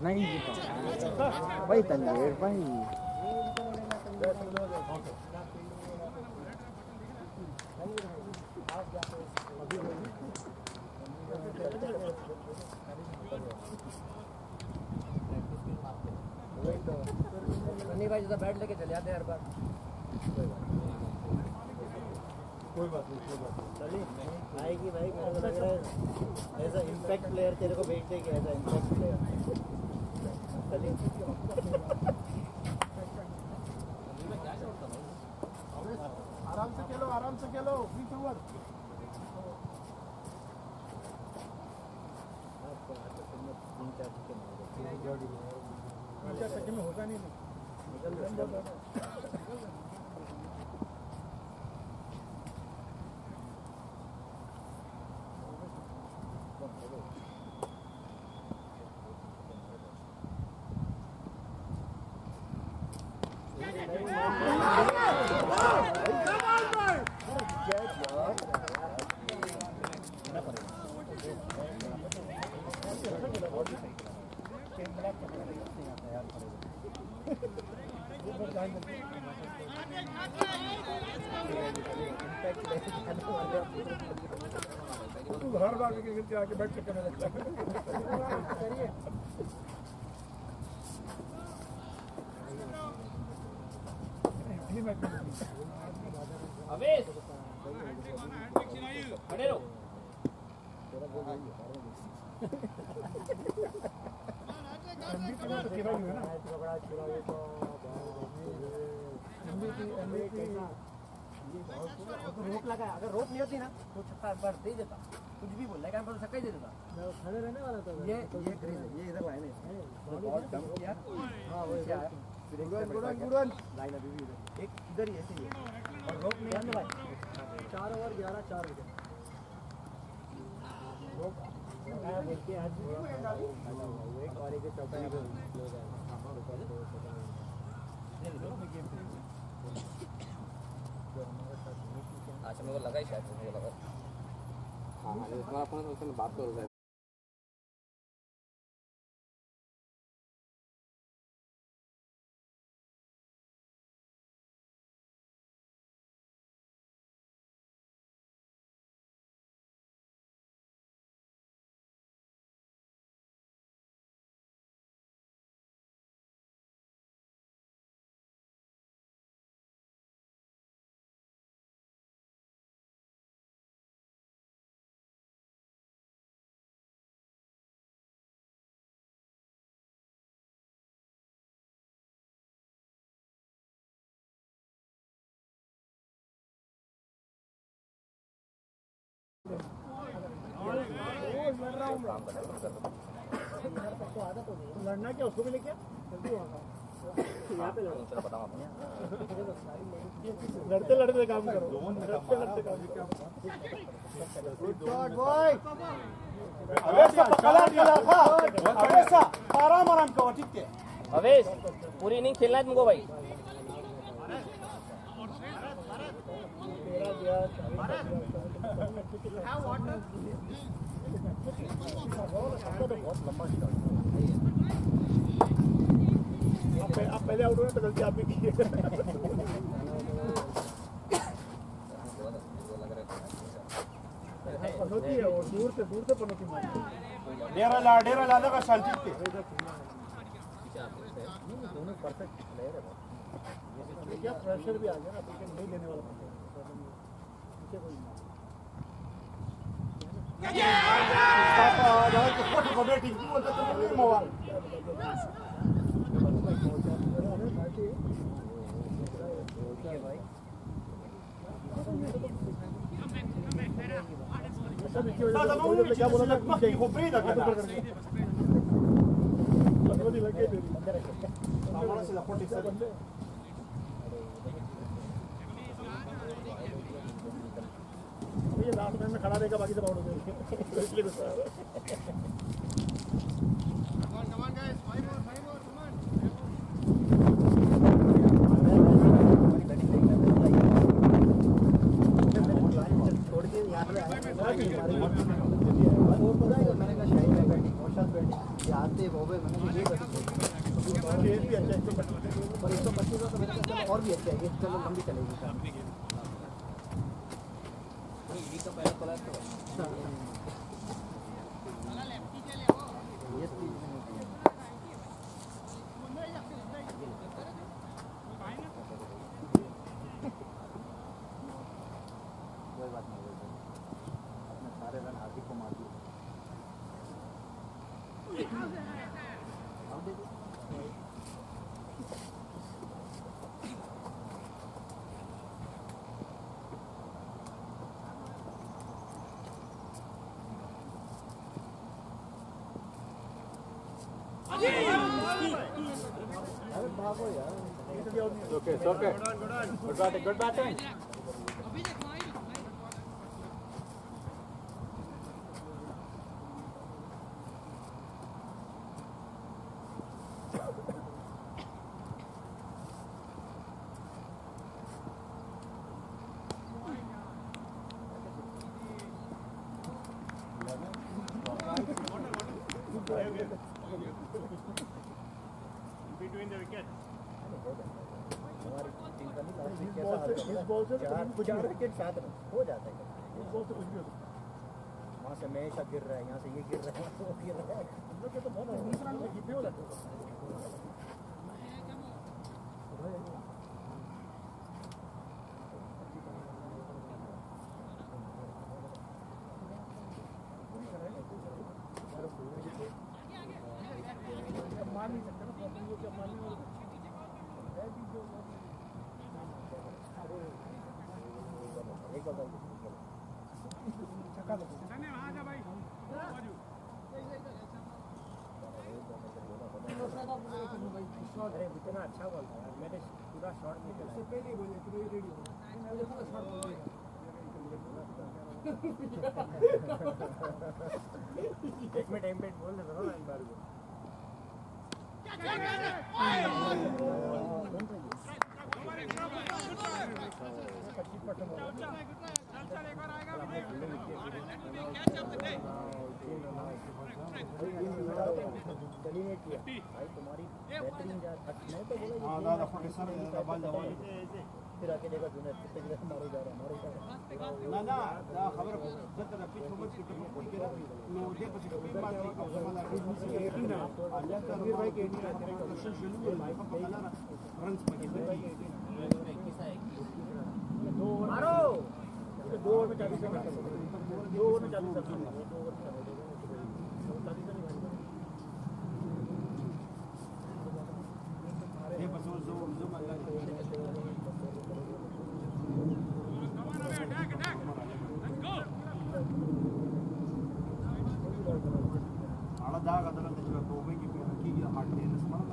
नहीं भाई तनवीर भाई सनी भाई जैसा बैट लेके चले आते हैं हर बार कोई बात नहीं चलिए आएगी भाई मेरे को लग रहा है एज अ इम्पैक्ट प्लेयर तेरे को भेज देगी एज अ इम्पैक्ट प्लेयर चलिए आराम से खेलो फ्री फॉरवर्ड तीन चार सेकंड में होगा नहीं हर बार विकेट के आके बैठ के करने लगता है अवेश खड़े रहो रोक लगा अगर रोक नहीं होती ना तो छक्का एक बार दे देता कुछ भी बोल रहा है पर छक्का ही दे देता खड़े रहने वाला था ये क्रीज है ये इधर लाइन है बॉल डंप किया हां वो आया फिर गुडन लाइन अभी भी इधर एक इधर ही ऐसे ही और रोक नहीं है भाई 4 ओवर 11 4 विकेट रोक आया बोल के आज एक और एक चौका है अच्छा मेरे को लगा ही शायद मुझे लगा हाँ इतना अपन उसने बात कर रहा है लड़ना क्या उसको भी लेके यहाँ पे लड़ते लड़ते काम करो लड़ते लड़ते काम आराम आराम का ठीक है अवेश पूरी इनिंग खेलना है तुमको भाई आप पहले आउट हो तो गलती आप भी की पनौती है वो दूर से पनौती मारती डेरा ला का शांति के दोनों परफेक्ट प्लेयर है क्या प्रेशर भी आ गया ना विकेट नहीं लेने वाला पीछे कोई क्या बोला था ये लास्ट टाइम में खड़ा रहेगा बाकी सब आउट हो जाएंगे इसलिए गुस्सा आ रहा और भी अच्छा है, चलो लंबी चलेगी। का पहला कलर तो कोई बात नहीं, अपने सारे रन हार्दिक को मार दिए। Okay, it's okay. Good batting, good batting. Between the wickets. चार विकेट 7 रन हो जाता है। वहाँ से हमेशा गिर रहा है, यहाँ से ये गिर रहा है, वो गिर रहा है। हम लोग के तो बहुत 20 रन में जीते हो जाते हैं। मान नहीं सकते ना, एक बार छक्का दो अरे इतना अच्छा बॉल था यार, मैंने पूरा शॉट निकला उससे पहले ही बोले कि रेडी हो मैंने पूरा शॉट बोल दिया। एक में टाइम पे बोल देता ना एक बार को नहीं किया भाई तुम्हारी बेहतरीन जा मैं तो बोला फिर आके देखा जुनेद कितने जगह मारे जा रहा है ना ना खबर जब पिच ओवर की टीम को के मैं उधर पर स्क्रीन बात नहीं कर रहा हूं 18 अल्लाह तनवीर भाई के 18 तेरे क्वेश्चन शुरू है भाई को पता ना रन्स पर दो मारो 2 ओवर में 40 रन 2 ओवर में 40 रन 2 ओवर में 40 रन ये बस जो आला जागा तर त्याच्या दोघे की हार्ड टेनिस मला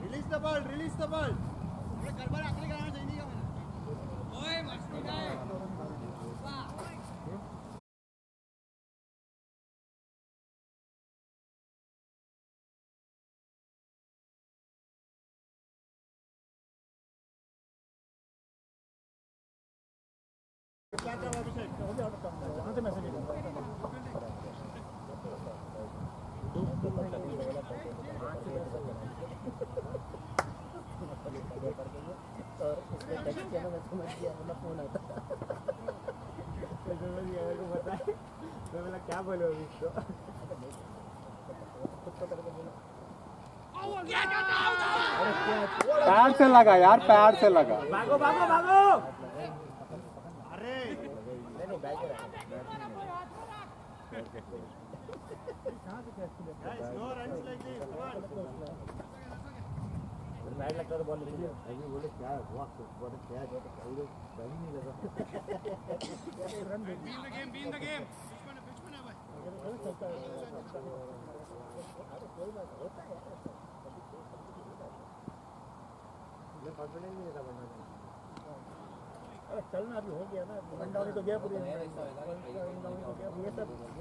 Release the ball, release the ball. वहाँ से मैसेज और उसने टेक्स्ट किया ना, मैं समझ गया, मेरा फोन आता मैं क्या बोलूं अभी इसको पैर से लगा यार, पैर से लगा। भागो भागो भागो। अरे नहीं बैठ के बैट लगता तो बॉल लेके अभी बोले क्या हुआ बोले क्या जो तो बैट नहीं लगा be in the game confidence नहीं था बनना। अरे चलना अभी हो गया ना, वन डाउन तो गया पूरी, ये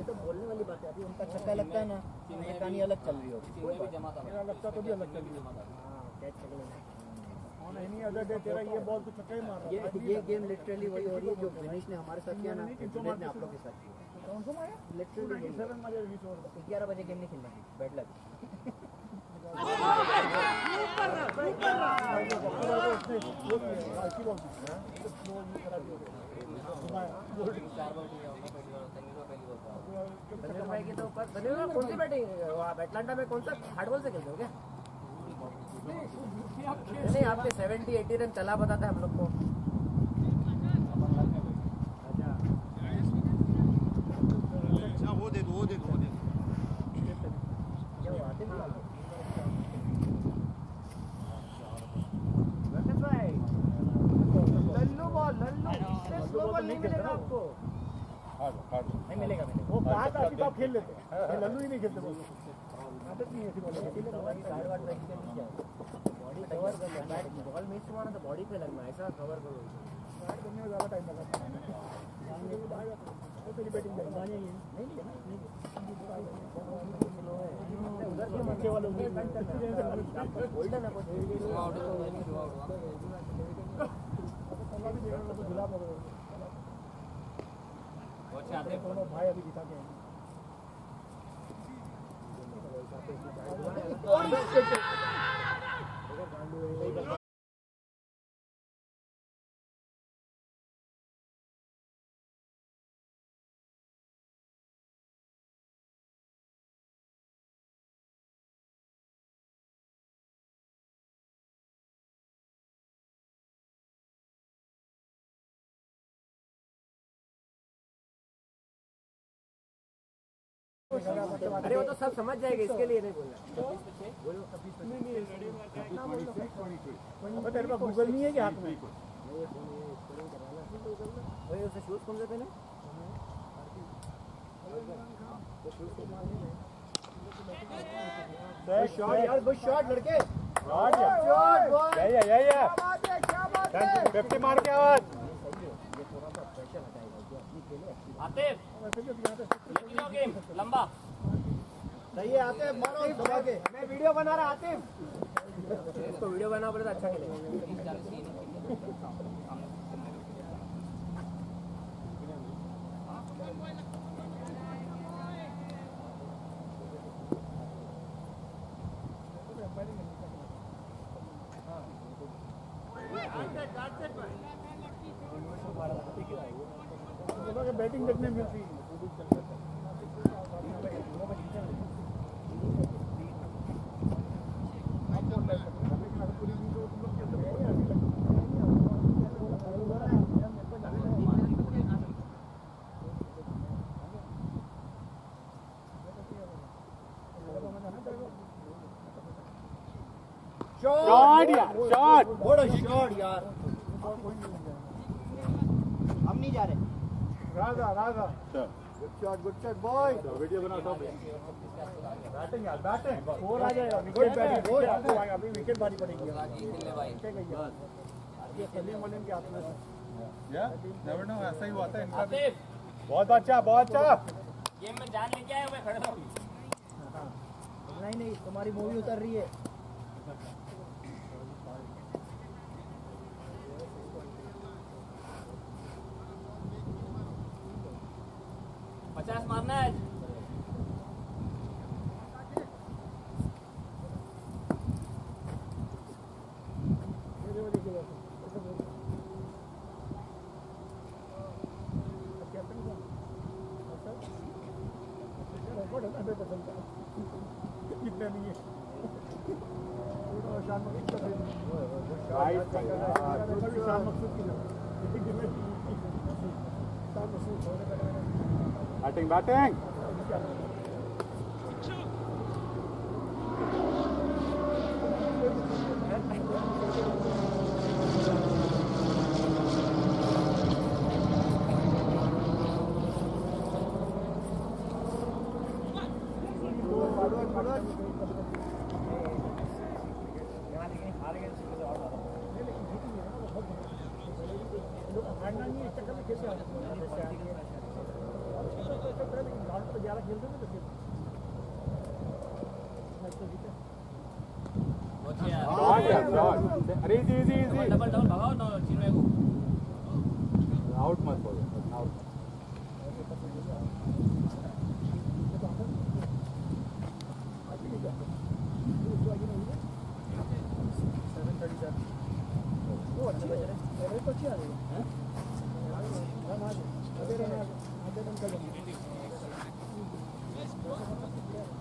तो बोलने वाली बात है। अभी उनका छक्का लगता है ना, ये कहानी अलग चल रही होगी, मेरा लगता तो भी अलग चल रही है। कैच पकड़े ऑन एनी अदर डे तेरा ये बॉल तो छक्का ही मार रहा है। ये गेम लिटरली वही हो रही है जो मनीष ने हमारे साथ किया ना, जुनेद ने आप लोग के साथ किया। कौन सा मारा? लिटरली 7 मारे 11 बजे गेम नहीं खेलना, बैड लग। कौन सी बैटिंग एटलांटा में, कौन सा हार्ड बॉल से खेलते हो क्या? नहीं आपके 70-80 रन चला बताता है हम लोग को। वो दे दो लल्लू बॉल स्लो बॉल नहीं मिलेगा आपको, नहीं मिलेगा। वो बाहर का आप खेल लेते हैं, लल्लू ही नहीं खेलते बॉल, आदत नहीं है ऐसी बॉल। बॉडी कवर कर लेना, बॉल मिस हुआ ना तो बॉडी पे लगना, ऐसा कवर करो। बैट करने में ज़्यादा टाइम लगा, बैटिंग नहीं उधर के मक्के वाले गोल्डन है दोनों भाई अभी जिता के अरे वो तो सब समझ जाएगा, इसके लिए नहीं बोलना। तेरे पास गूगल नहीं है क्या हाथ में? उससे शूज कौन से पहने? शॉट यार, गुड शॉट लड़के, शॉट यार, 50 मार के आवाज। आतिफ गेम लंबा सही है, आतिफ मारो दबा के। मैं वीडियो बना रहा आतिफ, इसको वीडियो बनाना पड़ेगा, अच्छा खेलेगा। बैटिंग देखने मिलती है। शॉट यार, शॉट, बड़ा शॉट यार। हम नहीं जा रहे। राजा गुड शॉट बॉय। वीडियो बना सब। बैटिंग यार, बैटिंग और आ जाएगा, विकेट बैटिंग और आपको आएगा, अभी विकेट बारी पड़ेगी। ये सलीम वलीम के हाथ में या नेवर नो, ऐसा ही हुआ था इनका। बहुत अच्छा, बहुत अच्छा। गेम में जान लेके आए, मैं खड़े रहो। नहीं तुम्हारी मूवी उतर रही है। मारना है। इतना नहीं है शान बैटिंग बैटिंग अरे easy easy easy double double भगाओ ना चिन्मय को आउट मत बोलो आउट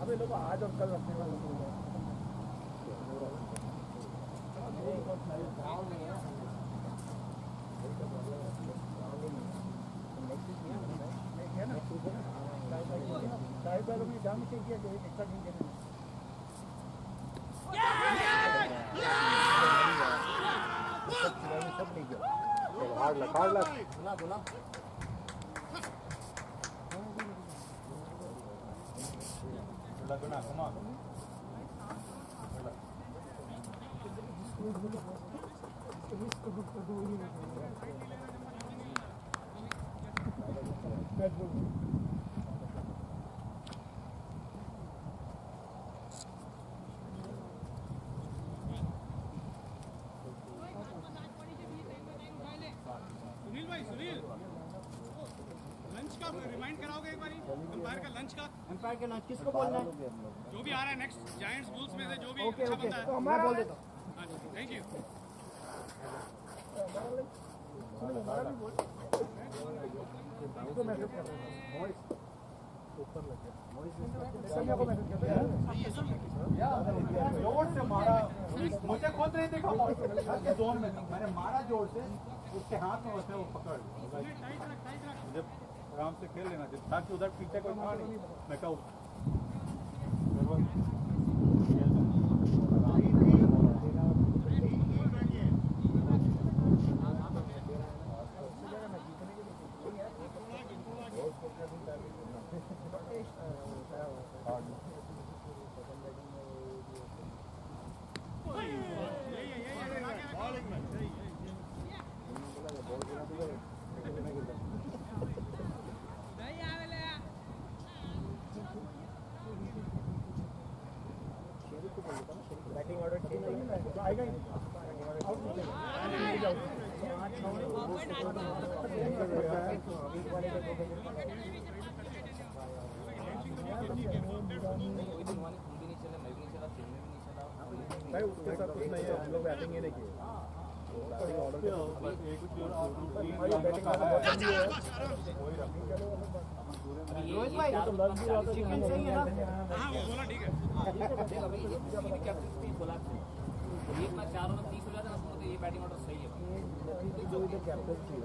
अबे लोग आज और कल रखने वाले hard luck hard luck Laguna, come on. Sunil भाई सुनील लंच का रिमाइंड कराओगे एक बारी अंपायर का लंच का अंपायर के लंच किसको बोलना है जो भी आ रहा है नेक्स्ट जायंट्स बुल्स में से जो भी ओके अच्छा ओके बंदा है तो मैं बोल देता हूं थैंक यू जोर से मारा मुझे खुद नहीं देखा जोन में था मैंने मारा जोर से उसके हाथ में वैसे वो पकड़ जब आराम से खेल लेना चाहिए ताकि उधर पीछे कोई था नहीं मैं कहूँ बैटिंग ऑर्डर चेंज आएगा भाई उसके साथ कुछ नहीं है हम लोग बैटिंग ही नहीं किए बैटिंग ऑर्डर रोहित भाई चिकन सही है ना हाँ वो बोला ठीक है एक मैच 4 ओवर 30 हो जाता है ना तो ये बैटिंग ऑर्डर सही है जो इधर कैप्टन चाहिए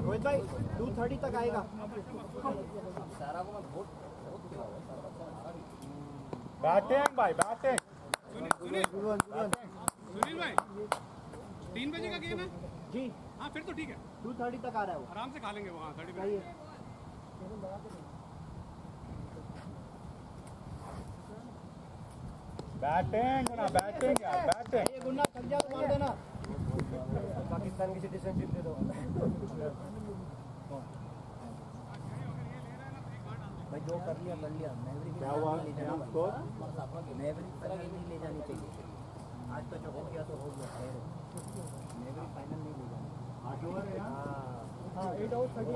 रोहित भाई 2:30 तक आएगा बैटिंग भाई बैटिंग सुनील भाई 3 बजे का गेम है जी हाँ फिर तो ठीक है 2:30 तक आ रहा है वो आराम से खा लेंगे वहाँ 30 मिनट बैटिंग ना बैटिंग यार बैटिंग ये गुन्ना थक जा तो मार देना पाकिस्तान की सिटीजनशिप दे दो भाई जो कर लिया मैवरिक क्या हुआ स्कोर मैवरिक फाइनल नहीं ले जानी चाहिए आज तो जो हो गया तो हो गया मैवरिक फाइनल नहीं ले जानी 8 ओवर है हाँ 8 hours 30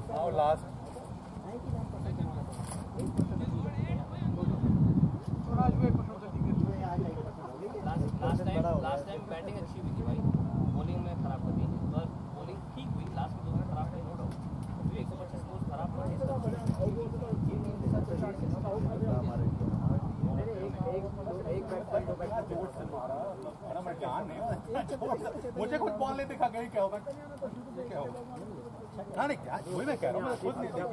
Now last. Last time batting अच्छी हुई थी भाई, बॉलिंग में खराब कर दी, पर बॉलिंग ठीक हुई, लास्ट में 2 में खराब नहीं, नो डाउट। 125 स्कोर खराब पड़ा मुझे कुछ बॉल नहीं दिखा गई, क्या होगा क्या होगा? नहीं क्या वही मैं कह रहा हूँ, खुद नहीं देखा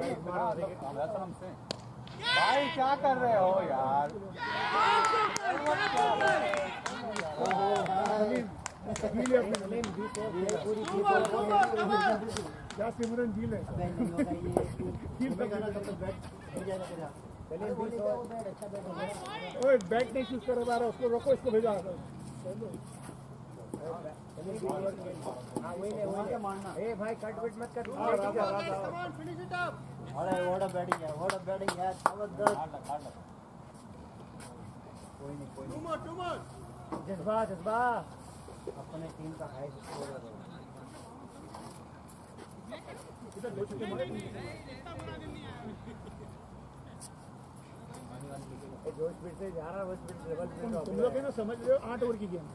भाई, क्या कर रहे हो यार? क्या सिमरन झील है बैट नहीं चूज कर पा रहा, उसको रोको, इसको भेजा भाई कट विट मत कर। अरे व्हाट अ बैटिंग है, व्हाट अ बैटिंग है, जबरदस्त। कोई नहीं जज्बा अपने टीम का हाई स्कोर है। जोश स्पीड से जा रहा है, वो स्पीड लेवल तुम लोग है ना, समझ रहे हो 8 ओवर की गेम।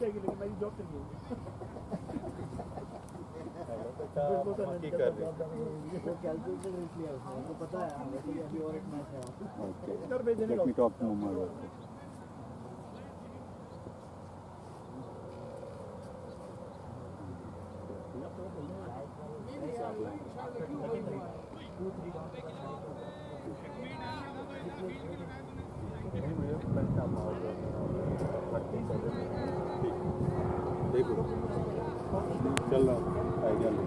लेकिन मेरी जॉब चल गई। कैलकुलेटर लिख लिया उसने, उनको पता है वैसे भी अभी और एक मैच है। Let me talk to Mumma. देखो चल रहा आइडिया ले।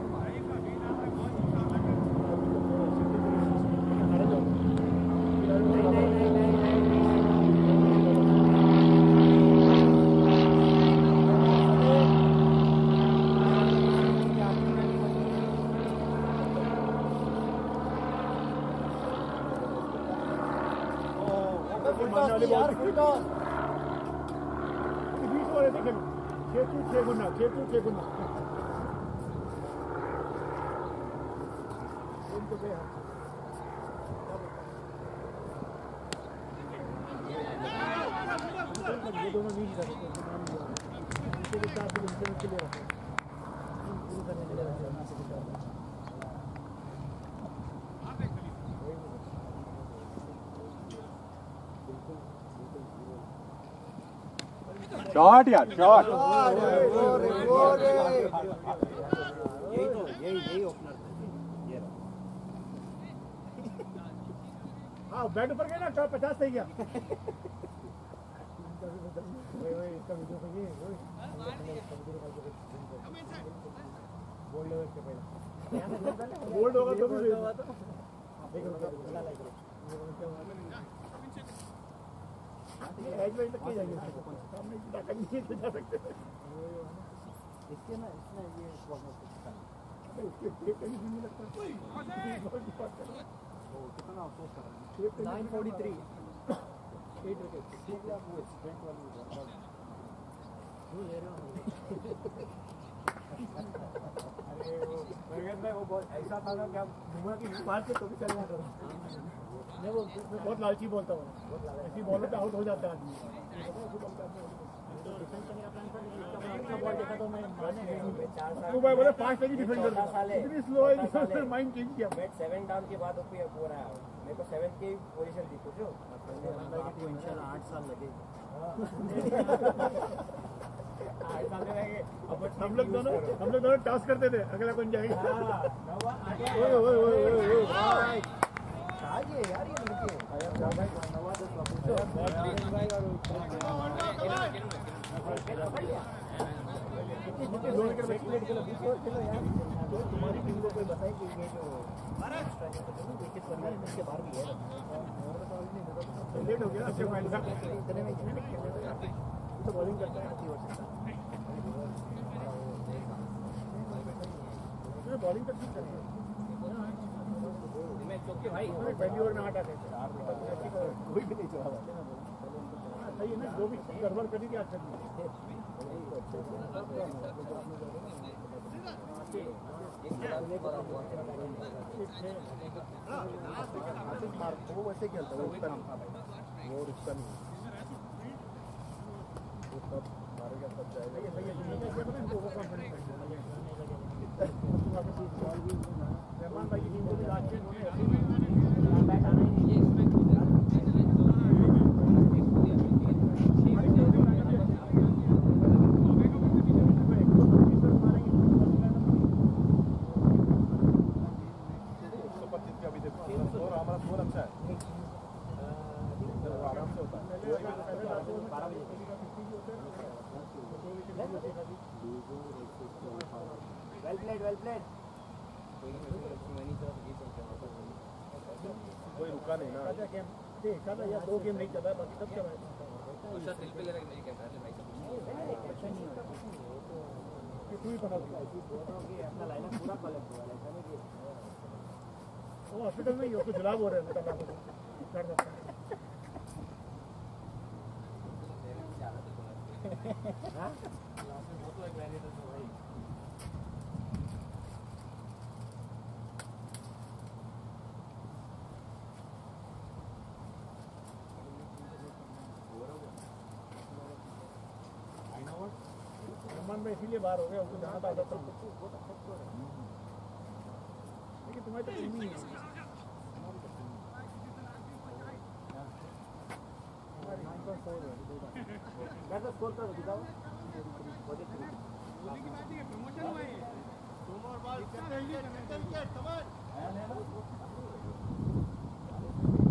शॉट यार शॉट। यही ओपनर ये हाँ बैट ऊपर गया ना, 50 सही गया। इसका वीडियो बोल्ड होगा तो इसके ना इसमें ये 943 8 विकेट वो बहुत ऐसा था ना कि आप घुमा की पार से तो भी चलना करो। मैं वो बहुत लालची बोलता हूँ, ऐसी बॉलों पे आउट हो जाता है आदमी। भाई बोले 5 लगी डिफेंड कर, इतनी स्लो है कि माइंड चेंज किया। बैट 7 डाउन के बाद ऊपर हो रहा है, मेरे को 7 की पोजीशन थी पूछो, आपको इंशाल्लाह 8 साल लगेगा। 8 साल लगेंगे। अब हम लोग दोनों टॉस करते थे, अगला कौन जाएगा। यार ये लड़के तुम्हारी टीम को कोई बताए कि ये जो विकेट करना है इसके बाहर भी है लेट हो गया इतने में तो बॉलिंग करता है बॉलिंग तो ठीक करी भाई पहली ओवर में 8 आ गए कोई भी नहीं चला सही है ना जो भी गड़बड़ करी थी आज तक वो वैसे खेलता वो उसका नहीं था भाई वो उसका नहीं वो तब मारेगा तब जाएगा ये सही है ओवर कॉन्फिडेंस रहमान भाई की टीम को भी लास्ट में उन्होंने बैट आना ही नहीं ये एक्सपेक्ट well played. कोई रुका नहीं ना देखा था यार 2 गेम नहीं चला बाकी सब चला अच्छा दिल पे लगा मेरी कहता है भाई सब तू ही बना अपना लाइनअप पूरा कलेक्ट हुआ ऐसा नहीं कि वो हॉस्पिटल में ही हो तो जुलाब हो रहे हैं मतलब कर सकता है हां वो तो एक मैनेजर है भाई में इसीलिए बाहर हो गया उसको जाना था लेकिन तुम्हारी तो टीम ही है कैसा स्कोर कर दिखाओ प्रमोशन हुआ है तुम और बॉल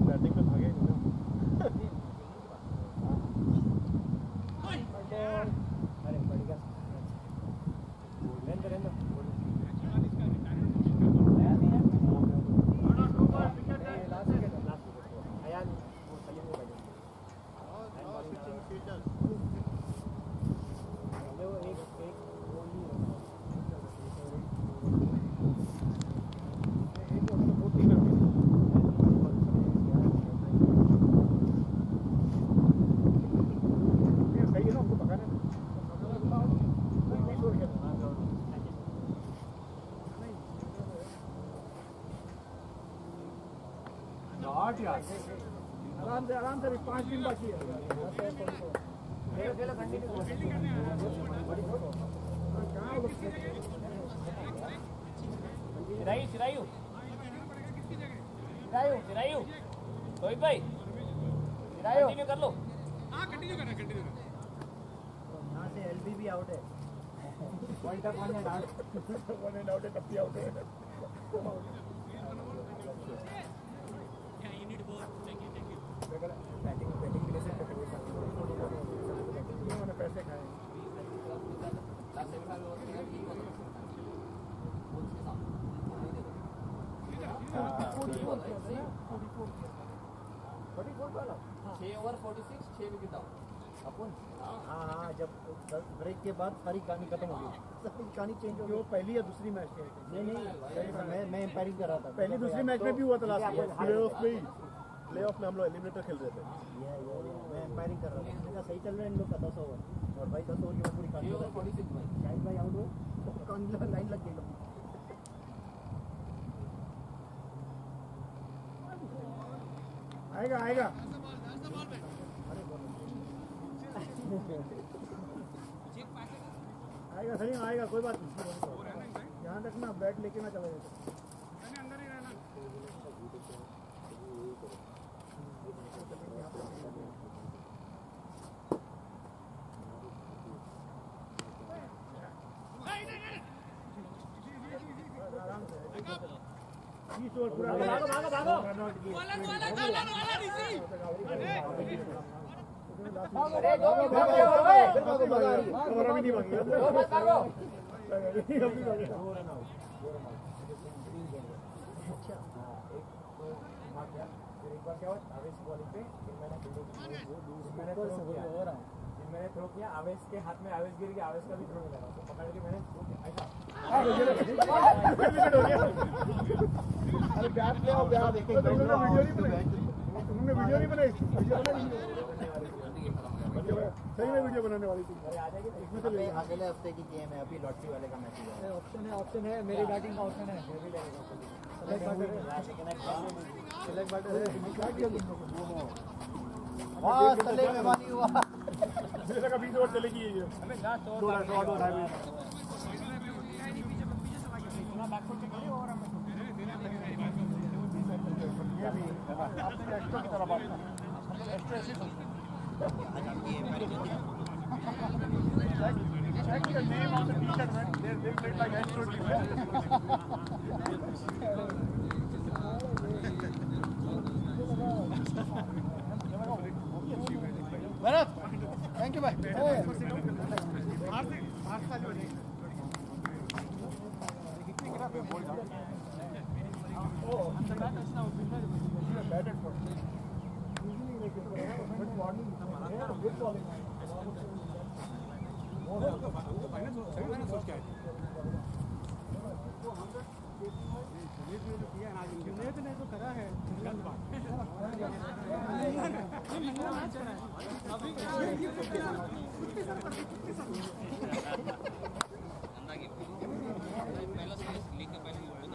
बैटिंग पे भागे अरे बढ़िया आराम से 5 दिन बाकी है चिरायू रोहित भाई कंटिन्यू कर लो हाँ कंटिन्यू करना यहाँ से एलबी भी आउट है point of one and out है तब भी आउट है बैटिंग के लिए पैसे खाए हाँ जब ब्रेक के बाद सारी कहानी खत्म हो गई सारी कहानी चेंज हो गई वो पहली या दूसरी मैच के नहीं मैं एम्पायरिंग कर रहा था पहली दूसरी मैच में भी हुआ था लास्ट प्ले-ऑफ में हम लोग एलिमिनेटर खेल रहे थे मैं एम्पायरिंग कर रहा था मैंने कहा सही चल रहा है इन लोग का 10 ओवर और भाई 10 ओवर की पूरी कहानी शाहिद भाई आउट हो कहानी लाइन लग गई आएगा आएगा आएगा सही आएगा कोई बात नहीं ध्यान रखना बैट लेके ना चला जाए अंदर ही रहना पूरा मैंने थ्रो किया आवेश के हाथ में आवेश गिर गया आवेश का भी थ्रो मिला तो पकड़ के मैंने अरे ब्याह ले आओ ब्याह देखें वीडियो नहीं बनाई सही में वीडियो बनाने वाली थी अगले हफ्ते की गेम है अभी लॉटरी वाले का मैच है ऑप्शन है मेरी बैटिंग का ऑप्शन है सेलेक्ट बटन वाह सले मेहमानी हुआ मेरे का 20 ओवर चलेगी ये Check your name on the t-shirt, man. They played like extra Bharat, thank you, bhai. Oh, the guy that's now batted for. Usually, like, but morning, good bowling. Junaid ने जो करा है गलत बात